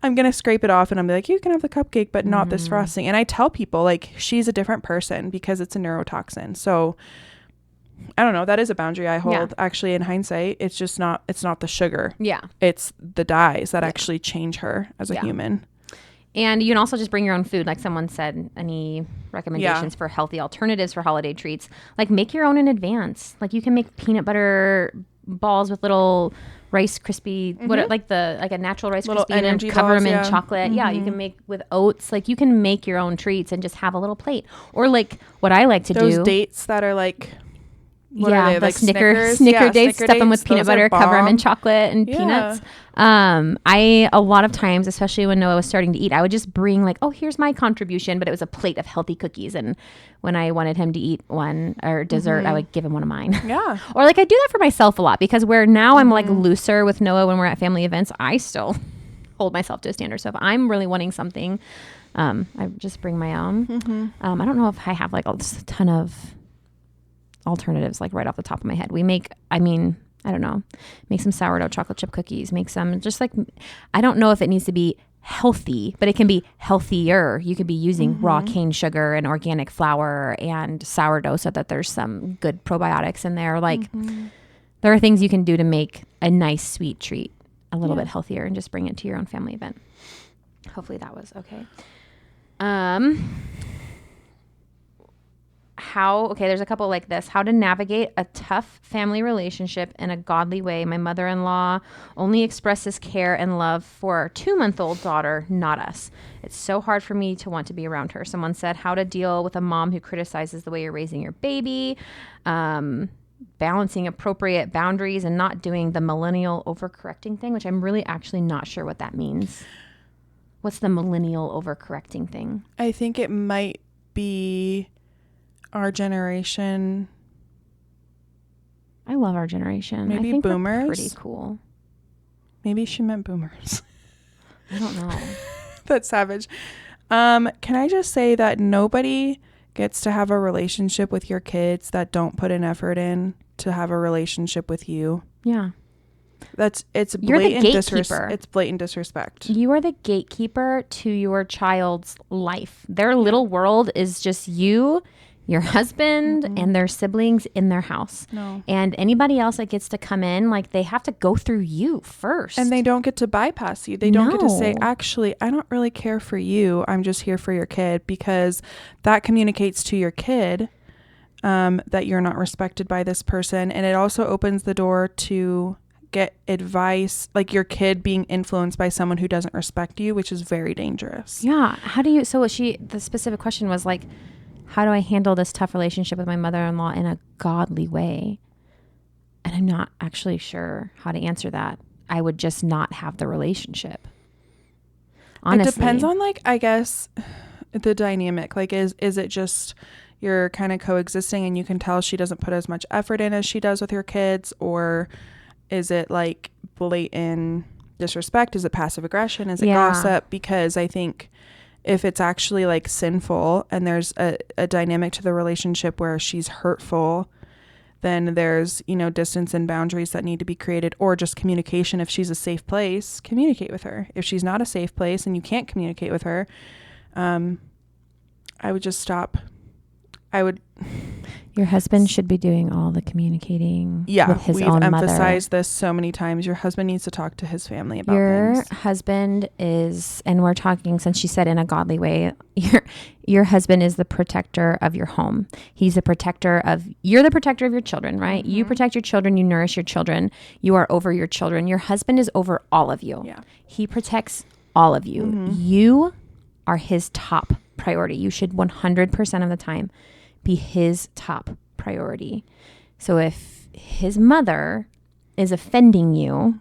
I'm gonna scrape it off and I'm like, you can have the cupcake but not this frosting. And I tell people, like, she's a different person because it's a neurotoxin. So I don't know, that is a boundary I hold. Actually, in hindsight, it's not the sugar, it's the dyes that actually change her as a human. And you can also just bring your own food. Like someone said, any recommendations for healthy alternatives for holiday treats? Like, make your own in advance. Like, you can make peanut butter balls with little Rice Krispie, like a natural Rice Krispie, and then cover them in chocolate. Yeah, you can make with oats. Like, you can make your own treats and just have a little plate. Or like what I like to do. Those dates that are like, what are they? The like Snicker dates, stuff them with peanut butter, cover them in chocolate and peanuts. I a lot of times, especially when Noah was starting to eat, I would just bring like, oh, here's my contribution, but it was a plate of healthy cookies. And when I wanted him to eat one or dessert, I would give him one of mine. Yeah. Or like I do that for myself a lot because where now I'm like looser with Noah when we're at family events, I still hold myself to a standard. So if I'm really wanting something, I just bring my own. I don't know if I have like a ton of alternatives like right off the top of my head. We make, I don't know, make some sourdough chocolate chip cookies, make some just like, I don't know if it needs to be healthy, but it can be healthier. You could be using raw cane sugar and organic flour and sourdough so that there's some good probiotics in there. Like there are things you can do to make a nice sweet treat a little bit healthier and just bring it to your own family event. Hopefully that was okay. There's a couple like this. How to navigate a tough family relationship in a godly way. My mother-in-law only expresses care and love for our 2-month-old daughter, not us. It's so hard for me to want to be around her. Someone said how to deal with a mom who criticizes the way you're raising your baby, balancing appropriate boundaries and not doing the millennial overcorrecting thing, which I'm really actually not sure what that means. What's the millennial overcorrecting thing? I think it might be our generation. I love our generation. Maybe I think boomers. We're pretty cool. Maybe she meant boomers. I don't know. That's savage. Can I just say that nobody gets to have a relationship with your kids that don't put an effort in to have a relationship with you. Yeah. It's You're the blatant gatekeeper. It's blatant disrespect. You are the gatekeeper to your child's life. Their little world is just you, your husband, and their siblings in their house. No. And anybody else that gets to come in, like, they have to go through you first. And they don't get to bypass you. They don't get to say, No. actually, I don't really care for you. I'm just here for your kid, because that communicates to your kid that you're not respected by this person. And it also opens the door to get advice, like your kid being influenced by someone who doesn't respect you, which is very dangerous. Yeah. How do you, so the specific question was like, how do I handle this tough relationship with my mother-in-law in a godly way? And I'm not actually sure how to answer that. I would just not have the relationship. Honestly. It depends on, like, I guess, the dynamic. Like, is it just you're kind of coexisting and you can tell she doesn't put as much effort in as she does with your kids? Or is it like blatant disrespect? Is it passive aggression? Is it gossip? Because I think if it's actually like sinful and there's a dynamic to the relationship where she's hurtful, then there's, distance and boundaries that need to be created, or just communication. If she's a safe place, communicate with her. If she's not a safe place and you can't communicate with her, I would just stop. Your husband should be doing all the communicating with his own mother. We've emphasized this so many times. Your husband needs to talk to his family about your things. Husband is, and we're talking, since she said in a godly way, your husband is the protector of your home. He's the protector of, you're the protector of your children, right? Mm-hmm. You protect your children. You nourish your children. You are over your children. Your husband is over all of you. Yeah. He protects all of you. Mm-hmm. You are his top priority. You should 100% of the time be his top priority. So if his mother is offending you,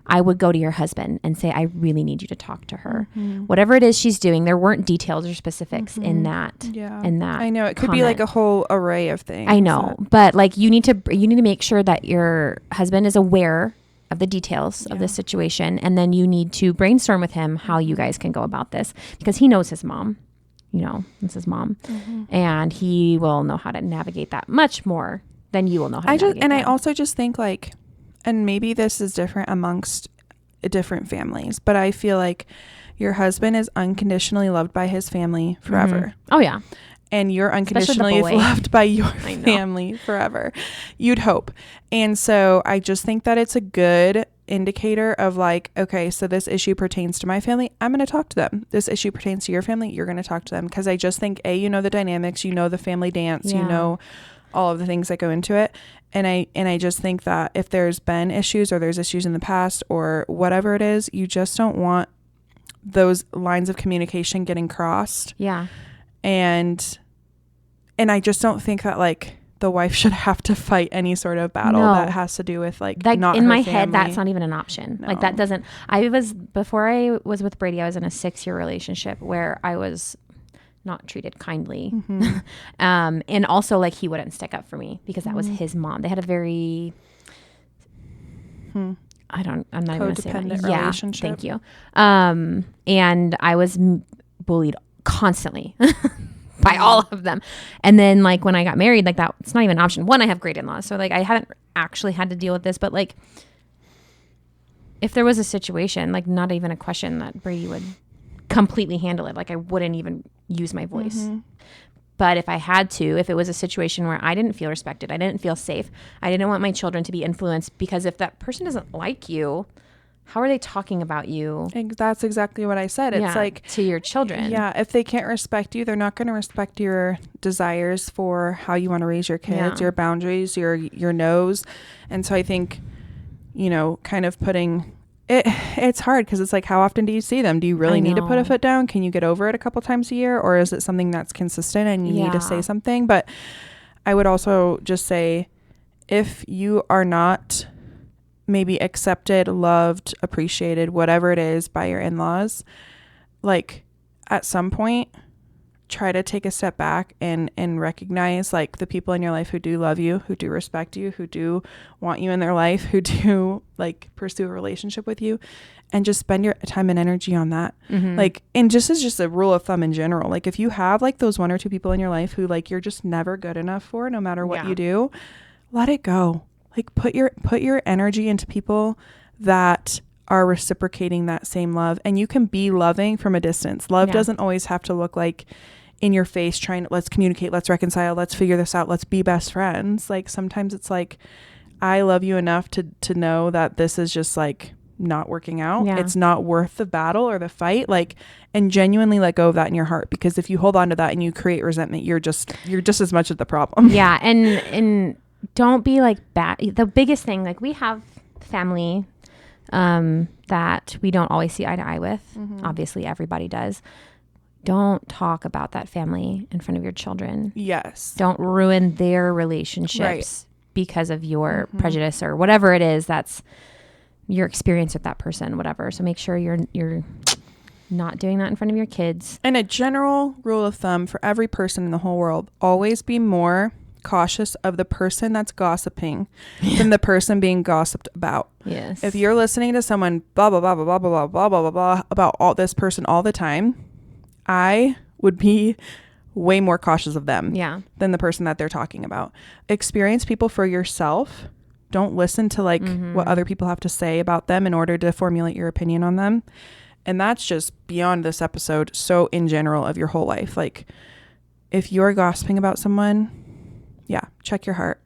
I would go to your husband and say, I really need you to talk to her. Whatever it is she's doing, there weren't details or specifics in that. Yeah. In that I know it could comment. be like a whole array of things. I know, but like you need to make sure that your husband is aware of the details of this situation, and then you need to brainstorm with him how you guys can go about this, because he knows his mom. It's his mom, and he will know how to navigate that much more than you will know how to navigate that. I also just think, like, and maybe this is different amongst different families, but I feel like your husband is unconditionally loved by his family forever. Oh yeah. And you're unconditionally loved by your family forever. You'd hope. And so I just think that it's a good indicator of, like, okay, so this issue pertains to my family, I'm going to talk to them. This issue pertains to your family, you're going to talk to them. Because I just think, the dynamics, the family dance, all of the things that go into it. And I just think that if there's been issues, or there's issues in the past, or whatever it is, you just don't want those lines of communication getting crossed. Yeah. And I just don't think that, like, the wife should have to fight any sort of battle that has to do with, like not in her my family. head, that's not even an option. No. Like, that doesn't, before I was with Brady, I was in a 6-year relationship where I was not treated kindly. And also, like, he wouldn't stick up for me because that was his mom. They had a very, I'm not even going to say that. Relationship. Thank you. And I was bullied constantly by all of them. And then, like, when I got married, like, that, it's not even an option. One, I have great in-laws, so, like, I haven't actually had to deal with this, but, like, if there was a situation, like, not even a question that Brady would completely handle it. Like, I wouldn't even use my voice. But if I had to, if it was a situation where I didn't feel respected, I didn't feel safe, I didn't want my children to be influenced, because if that person doesn't like you, how are they talking about you? That's exactly what I said. It's like to your children. Yeah. If they can't respect you, they're not going to respect your desires for how you want to raise your kids, your boundaries, your no's. And so I think, you know, kind of putting it's hard because it's like, how often do you see them? Do you really need to put a foot down? Can you get over it a couple times a year? Or is it something that's consistent and you need to say something? But I would also just say, if you are not maybe accepted, loved, appreciated, whatever it is by your in-laws, like at some point try to take a step back and recognize like the people in your life who do love you, who do respect you, who do want you in their life, who do like pursue a relationship with you, and just spend your time and energy on that. Like, and just as just a rule of thumb in general, like if you have like those 1 or 2 people in your life who like you're just never good enough for, no matter what you do, let it go. Like put your energy into people that are reciprocating that same love. And you can be loving from a distance. Love doesn't always have to look like in your face trying to, let's communicate, let's reconcile, let's figure this out, let's be best friends. Like sometimes it's like, I love you enough to know that this is just like not working out. It's not worth the battle or the fight. Like, and genuinely let go of that in your heart, because if you hold on to that and you create resentment, you're just as much of the problem. Yeah. And don't be like bad. The biggest thing, like we have family that we don't always see eye to eye with. Obviously everybody does. Don't talk about that family in front of your children. Yes. Don't ruin their relationships because of your prejudice or whatever it is that's your experience with that person, whatever. So make sure you're not doing that in front of your kids. And a general rule of thumb for every person in the whole world, always be more cautious of the person that's gossiping than the person being gossiped about. Yes. If you're listening to someone blah blah blah blah blah blah blah blah blah blah about all this person all the time, I would be way more cautious of them than the person that they're talking about. Experience people for yourself. Don't listen to like what other people have to say about them in order to formulate your opinion on them. And that's just beyond this episode. So in general of your whole life, like if you're gossiping about someone, check your heart,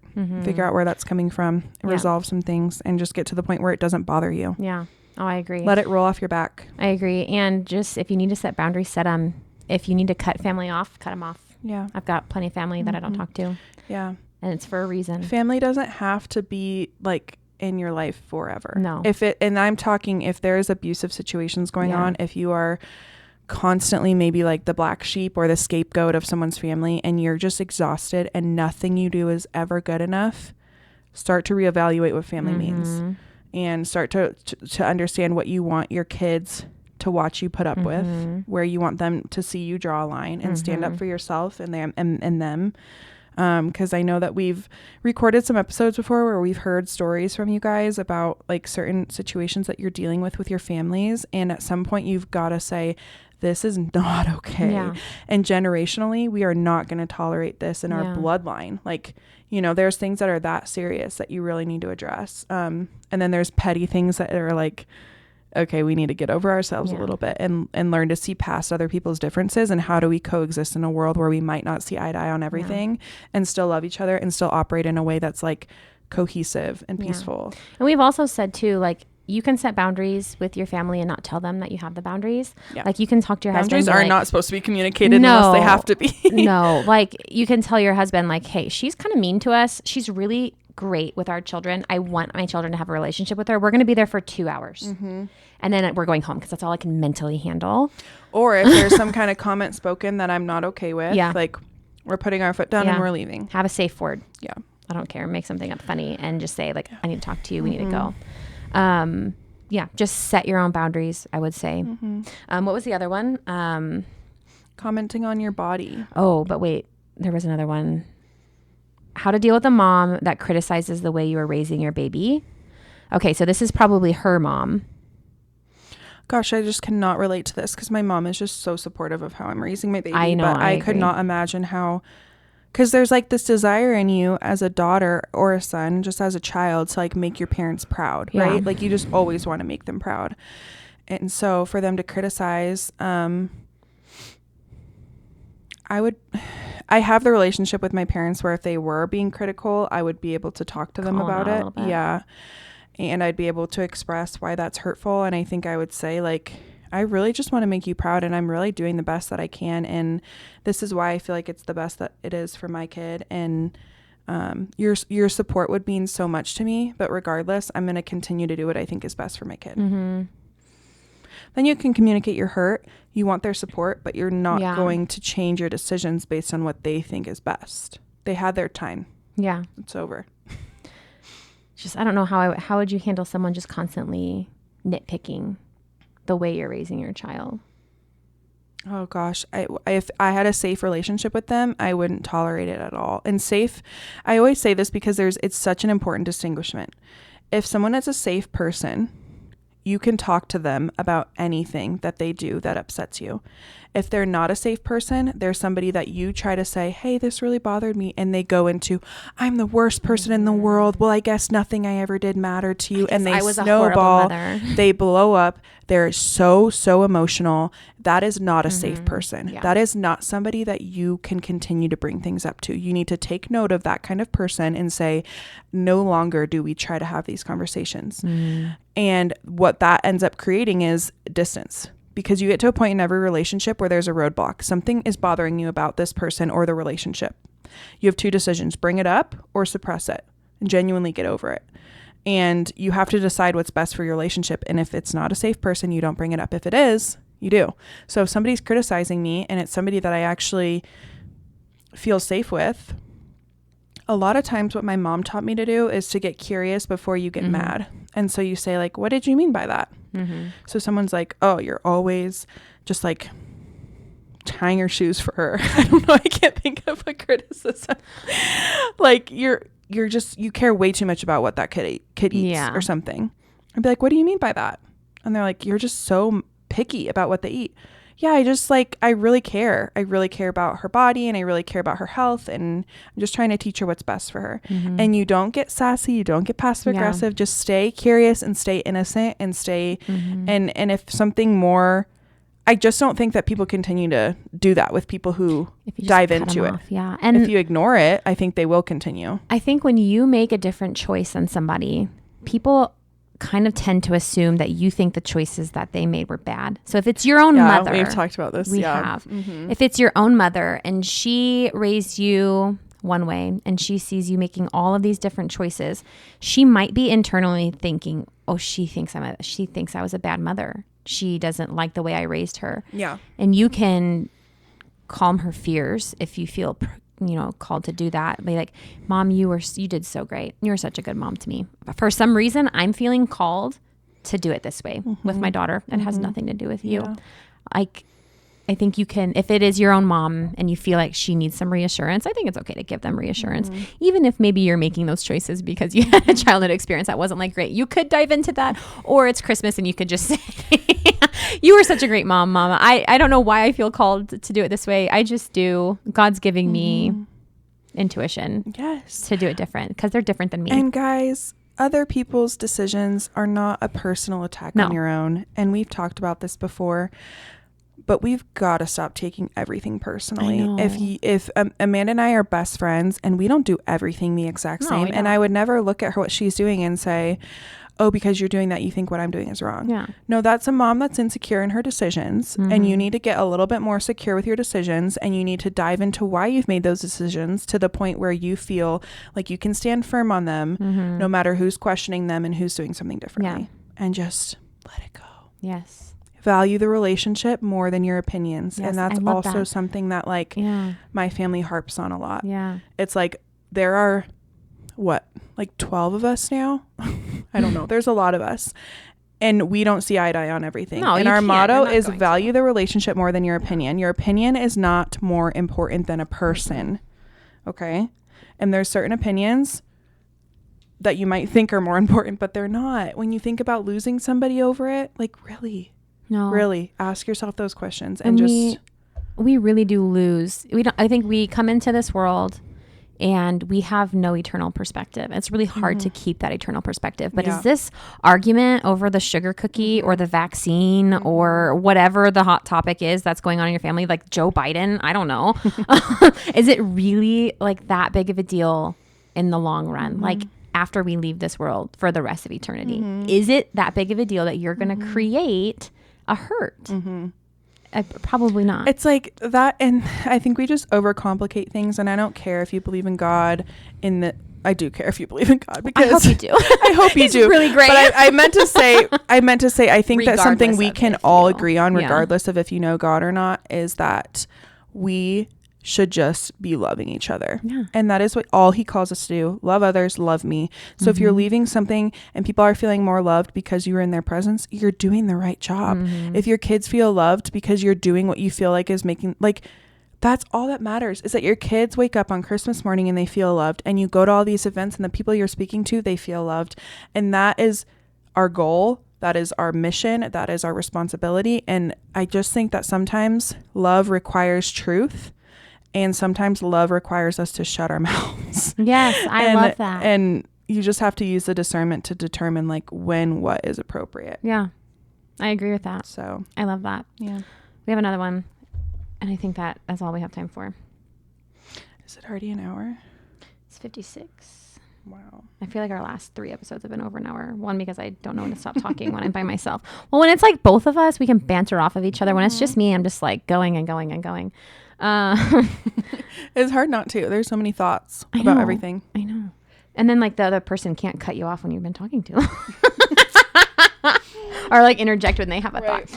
figure out where that's coming from, resolve some things, and just get to the point where it doesn't bother you. Yeah. Oh, I agree. Let it roll off your back. I agree. And just if you need to set boundaries, set them. If you need to cut family off, cut them off. Yeah. I've got plenty of family that I don't talk to. Yeah. And it's for a reason. Family doesn't have to be like in your life forever. No. And I'm talking if there's abusive situations going on, if you are constantly maybe like the black sheep or the scapegoat of someone's family and you're just exhausted and nothing you do is ever good enough, start to reevaluate what family means and start to understand what you want your kids to watch you put up with, where you want them to see you draw a line and stand up for yourself and them. Because I know that we've recorded some episodes before where we've heard stories from you guys about like certain situations that you're dealing with your families. And at some point you've got to say, this is not okay. Yeah. And generationally, we are not going to tolerate this in our bloodline. Like, you know, there's things that are that serious that you really need to address. And then there's petty things that are like, okay, we need to get over ourselves a little bit and learn to see past other people's differences, and how do we coexist in a world where we might not see eye to eye on everything and still love each other and still operate in a way that's like cohesive and peaceful. And we've also said too, like, you can set boundaries with your family and not tell them that you have the boundaries. Yeah. Like you can talk to your husband. Boundaries are not supposed to be communicated unless they have to be. No, like you can tell your husband like, hey, she's kind of mean to us. She's really great with our children. I want my children to have a relationship with her. We're going to be there for 2 hours. And then we're going home because that's all I can mentally handle. Or if there's some kind of comment spoken that I'm not okay with, like we're putting our foot down and we're leaving. Have a safe word. Yeah. I don't care. Make something up funny and just say like, I need to talk to you. We need to go. Just set your own boundaries, I would say. What was the other one? Commenting on your body. Oh, but wait, there was another one. How to deal with a mom that criticizes the way you are raising your baby. Okay, so this is probably her mom. Gosh, I just cannot relate to this because my mom is just so supportive of how I'm raising my baby. I know, but I could not imagine how, because there's like this desire in you as a daughter or a son, just as a child, to like make your parents proud, right? Like you just always want to make them proud. And so for them to criticize, I have the relationship with my parents where if they were being critical, I would be able to talk to them about it. Yeah. and I'd be able to express why that's hurtful. And I think I would say, like, I really just want to make you proud, and I'm really doing the best that I can. And this is why I feel like it's the best that it is for my kid. And your support would mean so much to me, but regardless, I'm going to continue to do what I think is best for my kid. Mm-hmm. Then you can communicate your hurt. You want their support, but you're not going to change your decisions based on what they think is best. They had their time. Yeah. It's over. Just, I don't know how would you handle someone just constantly nitpicking the way you're raising your child? Oh gosh, if I had a safe relationship with them, I wouldn't tolerate it at all. And safe, I always say this because it's such an important distinguishment. If someone is a safe person, you can talk to them about anything that they do that upsets you. If they're not a safe person, they're somebody that you try to say, hey, this really bothered me. And they go into, I'm the worst person in the world. Well, I guess nothing I ever did mattered to you. And they snowball. They blow up. They're so emotional. That is not a safe person. Yeah. That is not somebody that you can continue to bring things up to. You need to take note of that kind of person and say, no longer do we try to have these conversations. And what that ends up creating is distance. Because you get to a point in every relationship where there's a roadblock. Something is bothering you about this person or the relationship. You have two decisions: bring it up or suppress it and genuinely get over it. And you have to decide what's best for your relationship. And if it's not a safe person, you don't bring it up. If it is, you do. So if somebody's criticizing me and it's somebody that I actually feel safe with, a lot of times what my mom taught me to do is to get curious before you get mad. And so you say, like, what did you mean by that? So someone's like, oh, you're always just like tying your shoes for her. I don't know. I can't think of a criticism. Like you care way too much about what that kid eats or something. I'd be like, what do you mean by that? And they're like, you're just so picky about what they eat. Yeah, I really care. I really care about her body, and I really care about her health, and I'm just trying to teach her what's best for her. And you don't get sassy, you don't get passive aggressive. Just stay curious and stay innocent and stay and if something more, I just don't think that people continue to do that with people who dive into it. Yeah. And if you ignore it, I think they will continue. I think when you make a different choice than somebody, people kind of tend to assume that you think the choices that they made were bad. So if it's your own mother, we've talked about this. We have. If it's your own mother and she raised you one way and she sees you making all of these different choices, she might be internally thinking, oh, she thinks I was a bad mother. She doesn't like the way I raised her. Yeah. And you can calm her fears if you feel called to do that. Be like, Mom, you did so great. You're such a good mom to me. For some reason, I'm feeling called to do it this way with my daughter. It has nothing to do with you. I think you can, if it is your own mom and you feel like she needs some reassurance, I think it's okay to give them reassurance. Even if maybe you're making those choices because you had a childhood experience that wasn't like great. You could dive into that, or it's Christmas and you could just say, you were such a great mom, Mama. I don't know why I feel called to do it this way. I just do. God's giving me intuition to do it different because they're different than me. And guys, other people's decisions are not a personal attack on your own. And we've talked about this before. But we've got to stop taking everything personally. If Amanda and I are best friends and we don't do everything the exact same, and I would never look at her what she's doing and say, oh, because you're doing that, you think what I'm doing is wrong. Yeah. No, that's a mom that's insecure in her decisions, and you need to get a little bit more secure with your decisions, and you need to dive into why you've made those decisions to the point where you feel like you can stand firm on them, no matter who's questioning them and who's doing something differently, and just let it go. Yes. Value the relationship more than your opinions. Yes, and that's also something that my family harps on a lot. Yeah. It's like there are 12 of us now? I don't know. There's a lot of us. And we don't see eye to eye on everything. No, and our motto is value the relationship more than your opinion. Your opinion is not more important than a person. Okay? And there's certain opinions that you might think are more important, but they're not. When you think about losing somebody over it, really? No. Really, ask yourself those questions and just... We really do lose. I think we come into this world and we have no eternal perspective. It's really hard to keep that eternal perspective. But is this argument over the sugar cookie or the vaccine or whatever the hot topic is that's going on in your family, like Joe Biden, I don't know. Is it really that big of a deal in the long run? after we leave this world for the rest of eternity. Is it that big of a deal that you're going to create a hurt? Probably not. It's like that. And I think we just overcomplicate things. And I don't care if you believe in God I do care if you believe in God, because I hope you do. I hope you do. Really great. But I meant to say, I think that's something we can all agree on, regardless of if you know God or not, is that we should just be loving each other. Yeah. And that is what all he calls us to do. Love others, love me. So if you're leaving something and people are feeling more loved because you were in their presence, you're doing the right job. If your kids feel loved because you're doing what you feel like is making, like, that's all that matters, is that your kids wake up on Christmas morning and they feel loved, and you go to all these events and the people you're speaking to, they feel loved. And that is our goal. That is our mission. That is our responsibility. And I just think that sometimes love requires truth. And sometimes love requires us to shut our mouths. Yes, I love that. And you just have to use the discernment to determine like when what is appropriate. Yeah, I agree with that. So I love that. Yeah. We have another one. And I think that's all we have time for. Is it already an hour? It's 56. Wow. I feel like our last 3 episodes have been over an hour. One, because I don't know when to stop talking when I'm by myself. Well, when it's like both of us, we can banter off of each other. When it's just me, I'm just like going and going and going. It's hard not to. There's so many thoughts about everything. I know. And then like the other person can't cut you off when you've been talking to them. Or like interject when they have a thought.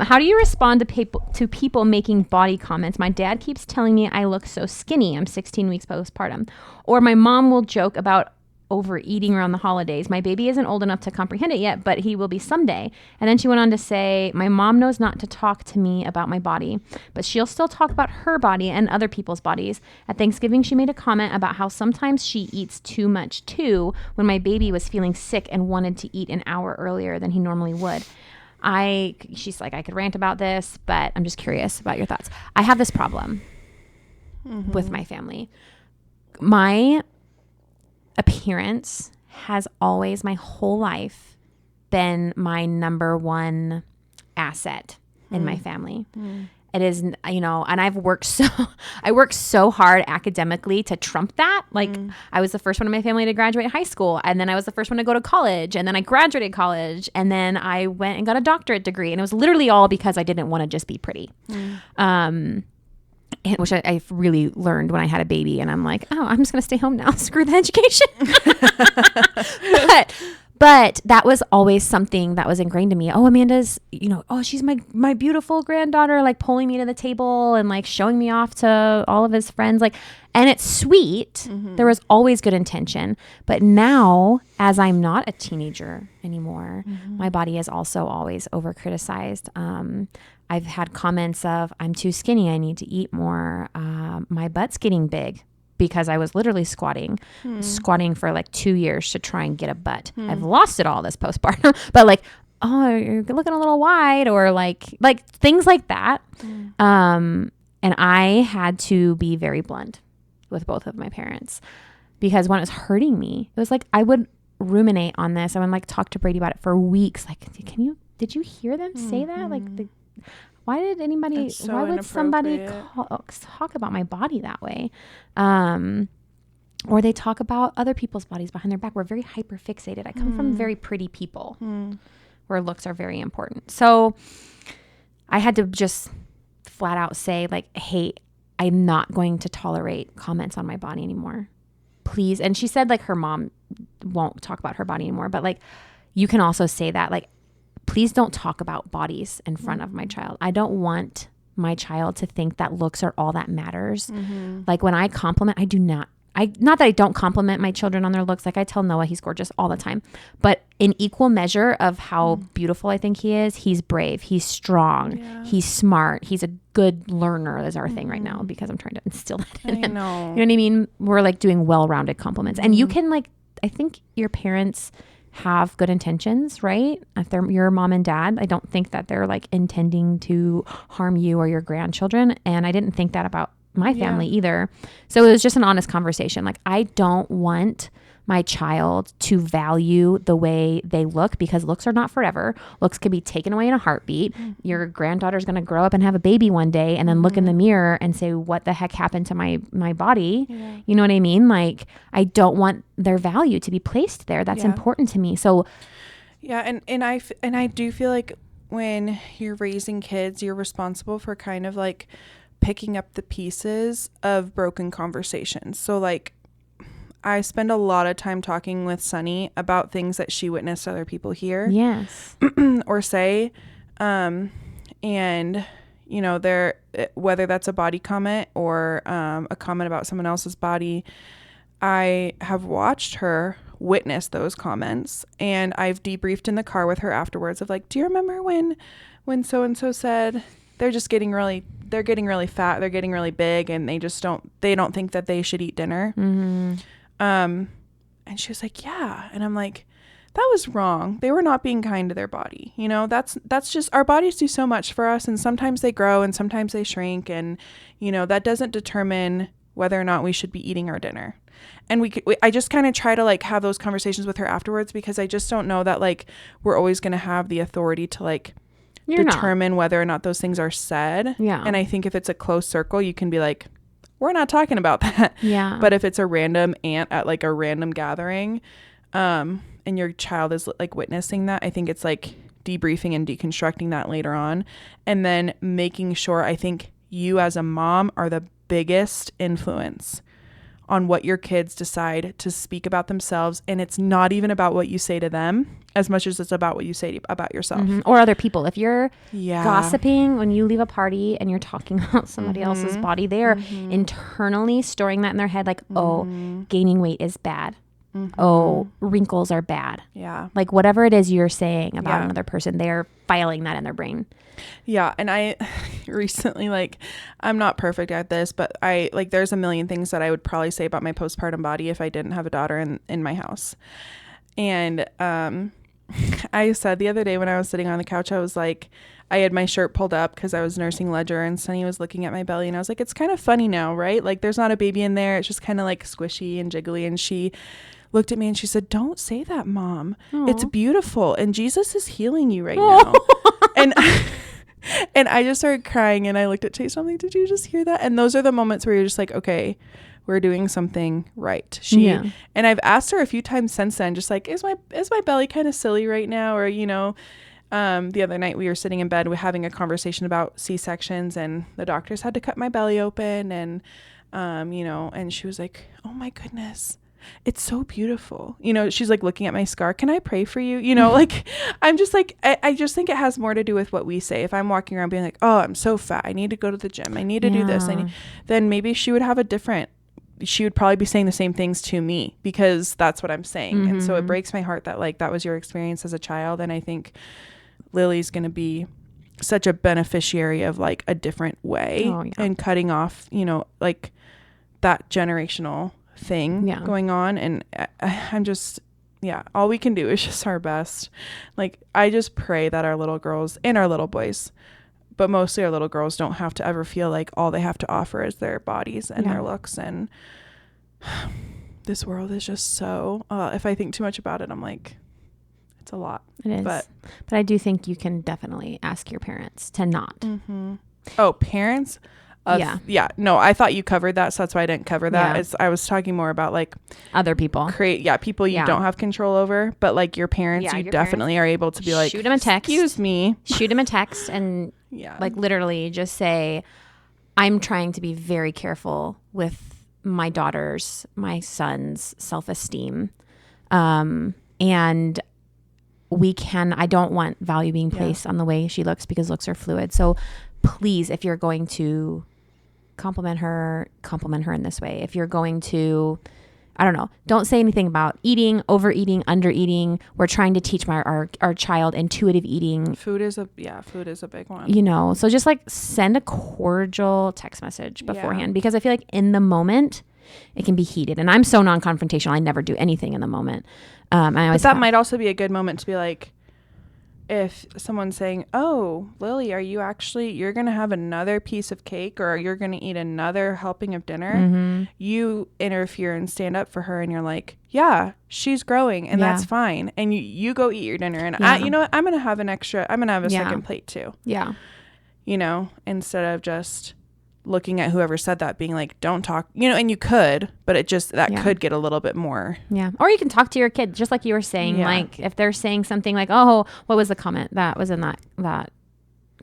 How do you respond to people making body comments? My dad keeps telling me I look so skinny. I'm 16 weeks postpartum. Or my mom will joke about overeating around the holidays. My baby isn't old enough to comprehend it yet, but he will be someday. And then she went on to say, my mom knows not to talk to me about my body, but she'll still talk about her body and other people's bodies. At Thanksgiving, she made a comment about how sometimes she eats too much too when my baby was feeling sick and wanted to eat an hour earlier than he normally would. She's like, I could rant about this, but I'm just curious about your thoughts. I have this problem with my family. My appearance has always, my whole life, been my number one asset in my family. It is, you know, and I worked so hard academically to trump that. Like I was the first one in my family to graduate high school, and then I was the first one to go to college, and then I graduated college, and then I went and got a doctorate degree, and it was literally all because I didn't want to just be pretty. Which I really learned when I had a baby, and I'm like, oh, I'm just going to stay home now. Screw the education. But that was always something that was ingrained in me. Oh, Amanda's, you know, oh, she's my beautiful granddaughter, like pulling me to the table and like showing me off to all of his friends. Like, and it's sweet. There was always good intention. But now, as I'm not a teenager anymore, my body is also always over criticized. I've had comments of, I'm too skinny, I need to eat more. My butt's getting big because I was literally squatting for like 2 years to try and get a butt. I've lost it all this postpartum, but like, oh, you're looking a little wide, or like things like that. And I had to be very blunt with both of my parents, because when it was hurting me, it was like, I would ruminate on this. I would like talk to Brady about it for weeks. Like, did you hear them say that? Like why would somebody talk about my body that way? Or they talk about other people's bodies behind their back. We're very hyper fixated. I come from very pretty people where looks are very important. So I had to just flat out say, like, hey, I'm not going to tolerate comments on my body anymore. Please. And she said like her mom won't talk about her body anymore, but like you can also say that, like, please don't talk about bodies in front of my child. I don't want my child to think that looks are all that matters. Like when I compliment, not that I don't compliment my children on their looks. Like I tell Noah he's gorgeous all the time, but in equal measure of how beautiful I think he is, he's brave, he's strong, he's smart, he's a good learner. Is our thing right now, because I'm trying to instill that in him. You know what I mean? We're like doing well-rounded compliments, and you can like, I think your parents have good intentions, right? If they're your mom and dad, I don't think that they're like intending to harm you or your grandchildren. And I didn't think that about my family either. So it was just an honest conversation. Like, I don't want my child to value the way they look, because looks are not forever. Looks can be taken away in a heartbeat. Your granddaughter's going to grow up and have a baby one day and then look in the mirror and say, what the heck happened to my body? Yeah. You know what I mean? Like, I don't want their value to be placed there. That's important to me. So yeah. And I do feel like when you're raising kids, you're responsible for kind of like picking up the pieces of broken conversations. So like, I spend a lot of time talking with Sunny about things that she witnessed other people hear. Yes. Or say. And, you know, whether that's a body comment or a comment about someone else's body, I have watched her witness those comments, and I've debriefed in the car with her afterwards of like, do you remember when so-and-so said they're getting really fat, they're getting really big, and they don't think that they should eat dinner. Mm-hmm. And she was like, yeah. And I'm like, that was wrong. They were not being kind to their body. You know, that's just, our bodies do so much for us, and sometimes they grow and sometimes they shrink, and you know, that doesn't determine whether or not we should be eating our dinner. And I just kind of try to like have those conversations with her afterwards, because I just don't know that like we're always going to have the authority to like determine whether or not those things are said. Yeah. And I think if it's a close circle, you can be like, we're not talking about that. Yeah. But if it's a random aunt at like a random gathering, and your child is like witnessing that, I think it's like debriefing and deconstructing that later on, and then making sure, I think you as a mom are the biggest influence on what your kids decide to speak about themselves. And it's not even about what you say to them as much as it's about what you say about yourself. Mm-hmm. Or other people. If you're gossiping when you leave a party and you're talking about somebody else's body, they are internally storing that in their head, like, oh, gaining weight is bad. Oh, wrinkles are bad. Yeah. Like whatever it is you're saying about another person, they're filing that in their brain. Yeah. And I recently, like, I'm not perfect at this, but there's a million things that I would probably say about my postpartum body if I didn't have a daughter in my house. And I said the other day when I was sitting on the couch, I was like, I had my shirt pulled up because I was nursing Ledger, and Sunny was looking at my belly, and I was like, it's kind of funny now, right? Like, there's not a baby in there. It's just kind of like squishy and jiggly. And she looked at me and she said, don't say that, Mom. Aww. It's beautiful. And Jesus is healing you right now. And I just started crying, and I looked at Chase. I'm like, did you just hear that? And those are the moments where you're just like, okay, we're doing something right. And I've asked her a few times since then, just like, is my belly kind of silly right now? Or, you know, the other night we were sitting in bed, we're having a conversation about C-sections, and the doctors had to cut my belly open, and, you know, and she was like, oh my goodness, it's so beautiful. You know, she's like looking at my scar. Can I pray for you? You know, like, I'm just like, I just think it has more to do with what we say. If I'm walking around being like, oh, I'm so fat, I need to go to the gym, I need to do this, then maybe she would probably be saying the same things to me, because that's what I'm saying. Mm-hmm. And so it breaks my heart that like that was your experience as a child. And I think Lily's going to be such a beneficiary of like a different way and cutting off, you know, like that generational thing going on. And I'm just, all we can do is just our best. Like, I just pray that our little girls and our little boys, but mostly our little girls, don't have to ever feel like all they have to offer is their bodies and their looks. And this world is just so, if I think too much about it, I'm like, it's a lot. It is. But I do think you can definitely ask your parents to not. Mm-hmm. Oh, parents? No, I thought you covered that, so that's why I didn't cover that. I was talking more about like other people. People you don't have control over, but like your parents, you definitely are able to be like, shoot them a text. Excuse me. Shoot them a text and like literally just say, I'm trying to be very careful with my daughter's, my son's self-esteem. And I don't want value being placed on the way she looks, because looks are fluid. So please, if you're going to compliment her in this way. If you're going to, I don't know, don't say anything about eating, overeating, undereating. We're trying to teach our child intuitive eating. Food is a big one. You know, so just like send a cordial text message beforehand, because I feel like in the moment it can be heated, and I'm so non-confrontational. I never do anything in the moment. But that might also be a good moment to be like, if someone's saying, oh, Lily, you're going to have another piece of cake or you're going to eat another helping of dinner, you interfere and stand up for her and you're like, yeah, she's growing and that's fine. And you go eat your dinner and you know what? I'm going to have a second plate too. Yeah. You know, instead of just looking at whoever said that being like, don't talk, you know, and you could, but could get a little bit more. Yeah. Or you can talk to your kid, just like you were saying, like if they're saying something like, oh, what was the comment that was in that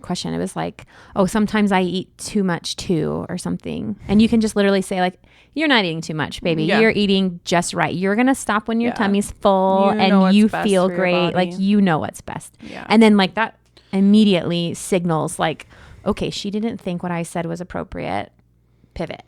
question? It was like, oh, sometimes I eat too much too, or something. And you can just literally say like, you're not eating too much, baby. You're eating just right. You're going to stop when your tummy's full and you feel great. Like, you know what's best. Yeah. And then like that immediately signals like, okay, she didn't think what I said was appropriate. Pivot.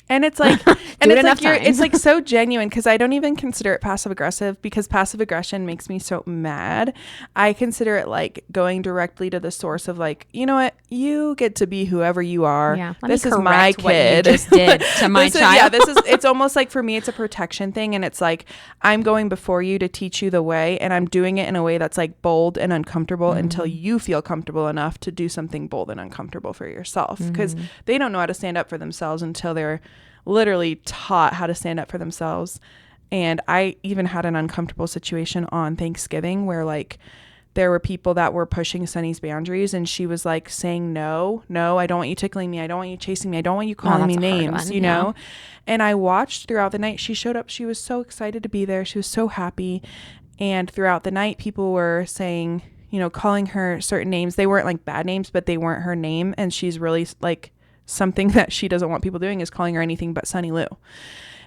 And it's like, it's like so genuine because I don't even consider it passive aggressive because passive aggression makes me so mad. I consider it like going directly to the source of like, you know what, you get to be whoever you are. Yeah, this is my kid. What you just did to my child. It's almost like for me, it's a protection thing, and it's like I'm going before you to teach you the way, and I'm doing it in a way that's like bold and uncomfortable until you feel comfortable enough to do something bold and uncomfortable for yourself because they don't know how to stand up for themselves until they're literally taught how to stand up for themselves. And I even had an uncomfortable situation on Thanksgiving where like there were people that were pushing Sunny's boundaries and she was like saying, no, I don't want you tickling me. I don't want you chasing me. I don't want you calling me names, you know? And I watched throughout the night. She showed up. She was so excited to be there. She was so happy. And throughout the night, people were saying, you know, calling her certain names. They weren't like bad names, but they weren't her name. And she's really like, something that she doesn't want people doing is calling her anything but Sunny Lou.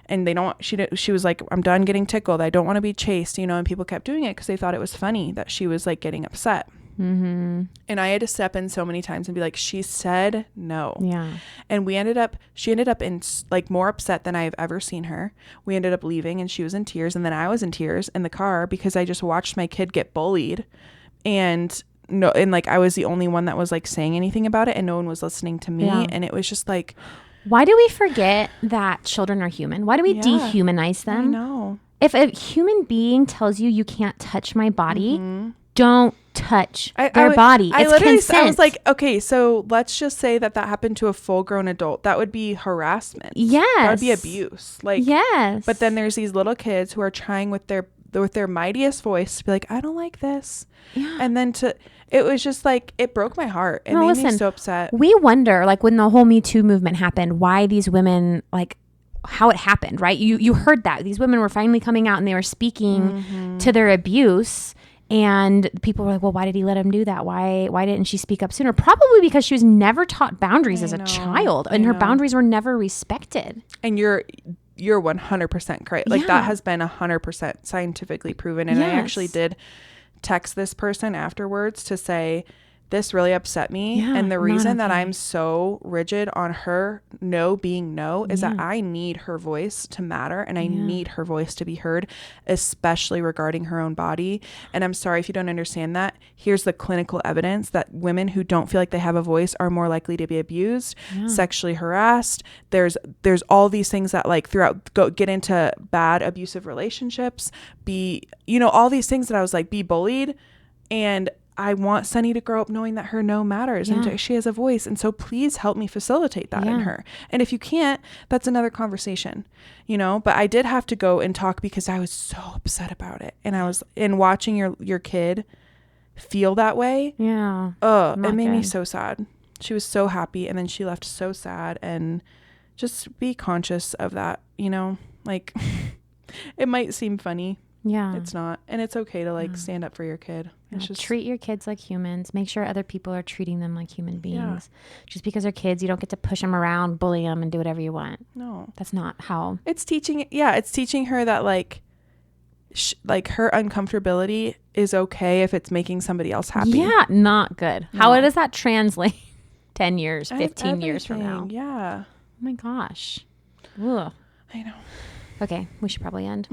And she was like, I'm done getting tickled. I don't want to be chased, you know, and people kept doing it because they thought it was funny that she was like getting upset. And I had to step in so many times and be like, she said no. Yeah. And she ended up in like more upset than I've ever seen her. We ended up leaving and she was in tears. And then I was in tears in the car because I just watched my kid get bullied. And like I was the only one that was like saying anything about it and no one was listening to me. And it was just like, why do we forget that children are human? Why do we dehumanize them? I know. If a human being tells you can't touch my body, don't touch their body. It's consent. I was like, okay, so let's just say that happened to a full grown adult. That would be harassment. Yes. That would be abuse. Like, yes. But then there's these little kids who are trying with their mightiest voice to be like, I don't like this. Yeah. And then it was just like, it broke my heart. It made me so upset. We wonder, like when the whole Me Too movement happened, why these women, like how it happened, right? You heard that. These women were finally coming out and they were speaking to their abuse. And people were like, well, why did he let him do that? Why didn't she speak up sooner? Probably because she was never taught boundaries as a child and her boundaries were never respected. And you're 100% correct. Like that has been 100% scientifically proven. And I actually did text this person afterwards to say, this really upset me. And the reason that I'm so rigid on her no being no is that I need her voice to matter and I need her voice to be heard, especially regarding her own body. And I'm sorry if you don't understand that. Here's the clinical evidence that women who don't feel like they have a voice are more likely to be abused, sexually harassed. There's all these things that like get into bad abusive relationships, all these things that I was like, be bullied. And I want Sunny to grow up knowing that her no matters and she has a voice. And so please help me facilitate that in her. And if you can't, that's another conversation, but I did have to go and talk because I was so upset about it. And I was watching your kid feel that way. Yeah. It made me so sad. She was so happy. And then she left so sad, and just be conscious of that, like it might seem funny. Yeah. It's not. And it's okay to stand up for your kid. Just treat your kids like humans. Make sure other people are treating them like human beings. Just because they're kids, you don't get to push them around, bully them, and do whatever you want. No. That's not how. It's teaching her that her uncomfortability is okay if it's making somebody else happy. Yeah, not good. No. How does that translate 10 years, 15 years from now? Yeah. Oh my gosh. Ugh. I know. Okay, we should probably end.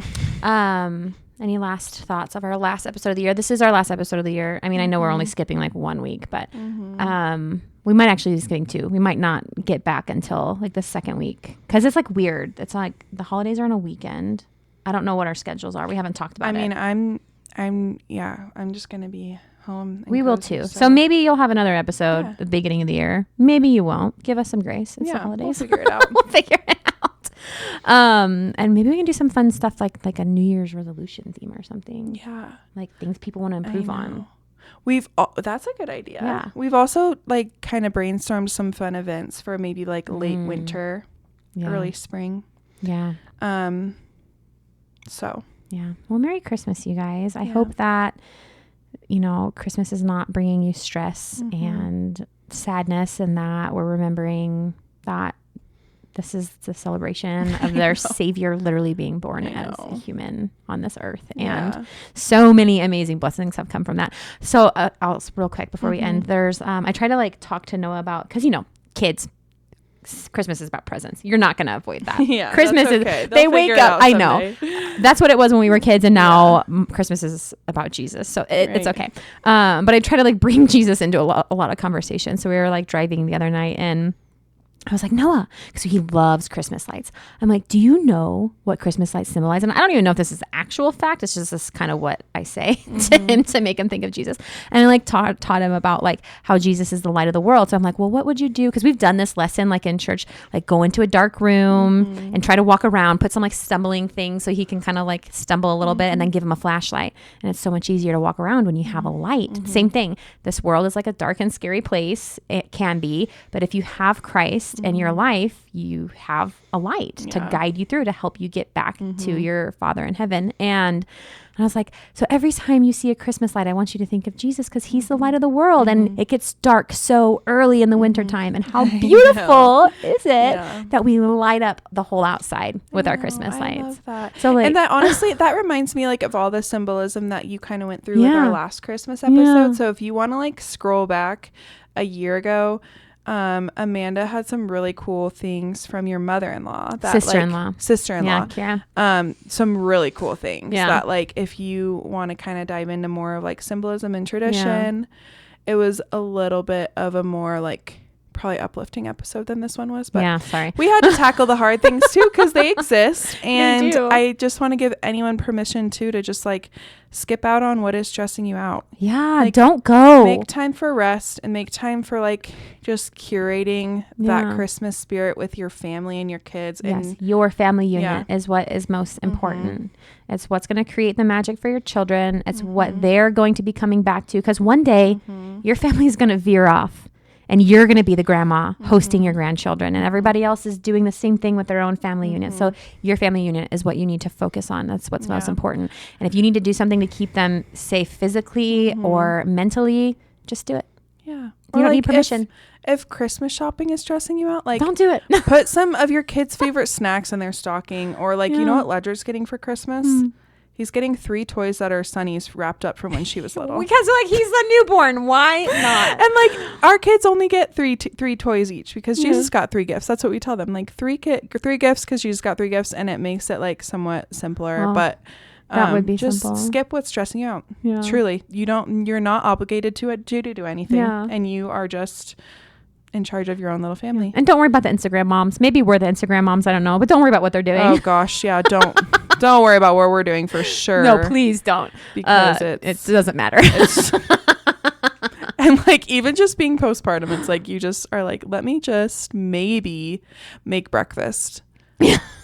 Any last thoughts of our last episode of the year? This is our last episode of the year. I mean, I know we're only skipping 1 week, but we might actually be skipping 2. We might not get back until the second week because it's weird. It's the holidays are on a weekend. I don't know what our schedules are. We haven't talked about it. I mean, I'm just going to be home. We will too. So maybe you'll have another episode at the beginning of the year. Maybe you won't. Give us some grace. It's the holidays. We'll figure it out. We'll figure it out. And maybe we can do some fun stuff like a New Year's resolution theme or something. Yeah. Like things people want to improve on. That's a good idea. Yeah. We've also like kind of brainstormed some fun events for maybe like late winter, early spring. Yeah. So. Yeah. Well, Merry Christmas, you guys. I hope that, Christmas is not bringing you stress and sadness, and that we're remembering that this is the celebration of their Savior literally being born as a human on this earth. And so many amazing blessings have come from that. So I'll real quick before we end, there's, I try to like talk to Noah about, cause kids, Christmas is about presents. You're not going to avoid that. Christmas is, they wake up. I know. That's what it was when we were kids. And now Christmas is about Jesus. So it's okay. But I try to like bring Jesus into a lot of conversation. So we were like driving the other night and I was like, Noah, because he loves Christmas lights. I'm like, do you know what Christmas lights symbolize? And I don't even know if this is actual fact. It's just this kind of what I say to him to make him think of Jesus. And I like taught him about like how Jesus is the light of the world. So I'm like, well, what would you do? Because we've done this lesson like in church, like go into a dark room and try to walk around, put some like stumbling things so he can kind of like stumble a little bit and then give him a flashlight. And it's so much easier to walk around when you have a light. Same thing. This world is like a dark and scary place. It can be. But if you have Christ, in your life, you have a light to guide you through to help you get back to your Father in heaven. And I was like, so every time you see a Christmas light, I want you to think of Jesus because he's the light of the world. And it gets dark so early in the wintertime. And how beautiful is it that we light up the whole outside with our Christmas lights. I love that. So like, and that honestly, that reminds me like of all the symbolism that you kind of went through with our last Christmas episode. So if you want to like scroll back a year ago, Amanda had some really cool things from your mother-in-law, sister-in-law, some really cool things that like if you want to kind of dive into more of like symbolism and tradition, it was a little bit of a more like probably uplifting episode than this one was, but we had to tackle the hard things too because they exist. And I just want to give anyone permission to just like skip out on what is stressing you out. Like, don't go. Make time for rest and make time for like just curating that Christmas spirit with your family and your kids. And your family unit is what is most important. It's what's going to create the magic for your children. It's what they're going to be coming back to, because one day your family is going to veer off. And you're going to be the grandma hosting your grandchildren, and everybody else is doing the same thing with their own family unit. So your family unit is what you need to focus on. That's what's most important. And if you need to do something to keep them safe physically or mentally, just do it. Yeah. You don't need permission. If Christmas shopping is stressing you out, like don't do it. Put some of your kids' favorite snacks in their stocking, or like, you know what Ledger's getting for Christmas? He's getting 3 toys that are Sunny's wrapped up from when she was little. Because like he's the newborn. Why not? And like our kids only get three toys each because Jesus got 3 gifts. That's what we tell them. Like 3 gifts because Jesus got 3 gifts, and it makes it like somewhat simpler. But that would be just simple. Skip what's stressing you out. Yeah. Truly, you're not obligated to do anything, and you are just in charge of your own little family. And don't worry about the Instagram moms. Maybe we're the Instagram moms. I don't know, but don't worry about what they're doing. Oh gosh, yeah. Don't worry about what we're doing for sure. No, please don't. Because it doesn't matter. And like even just being postpartum, it's like you just are like, let me just maybe make breakfast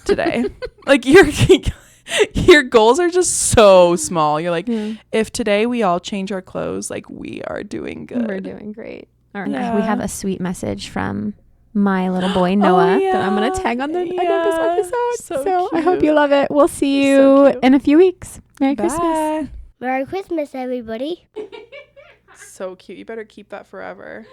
today. Like your goals are just so small. You're like, if today we all change our clothes, like we are doing good. We're doing great. All right. We have a sweet message from my little boy Noah that I'm going to tag on the end of this episode. So I hope you love it. We'll see you in a few weeks. Merry Christmas. Merry Christmas, everybody. So cute. You better keep that forever.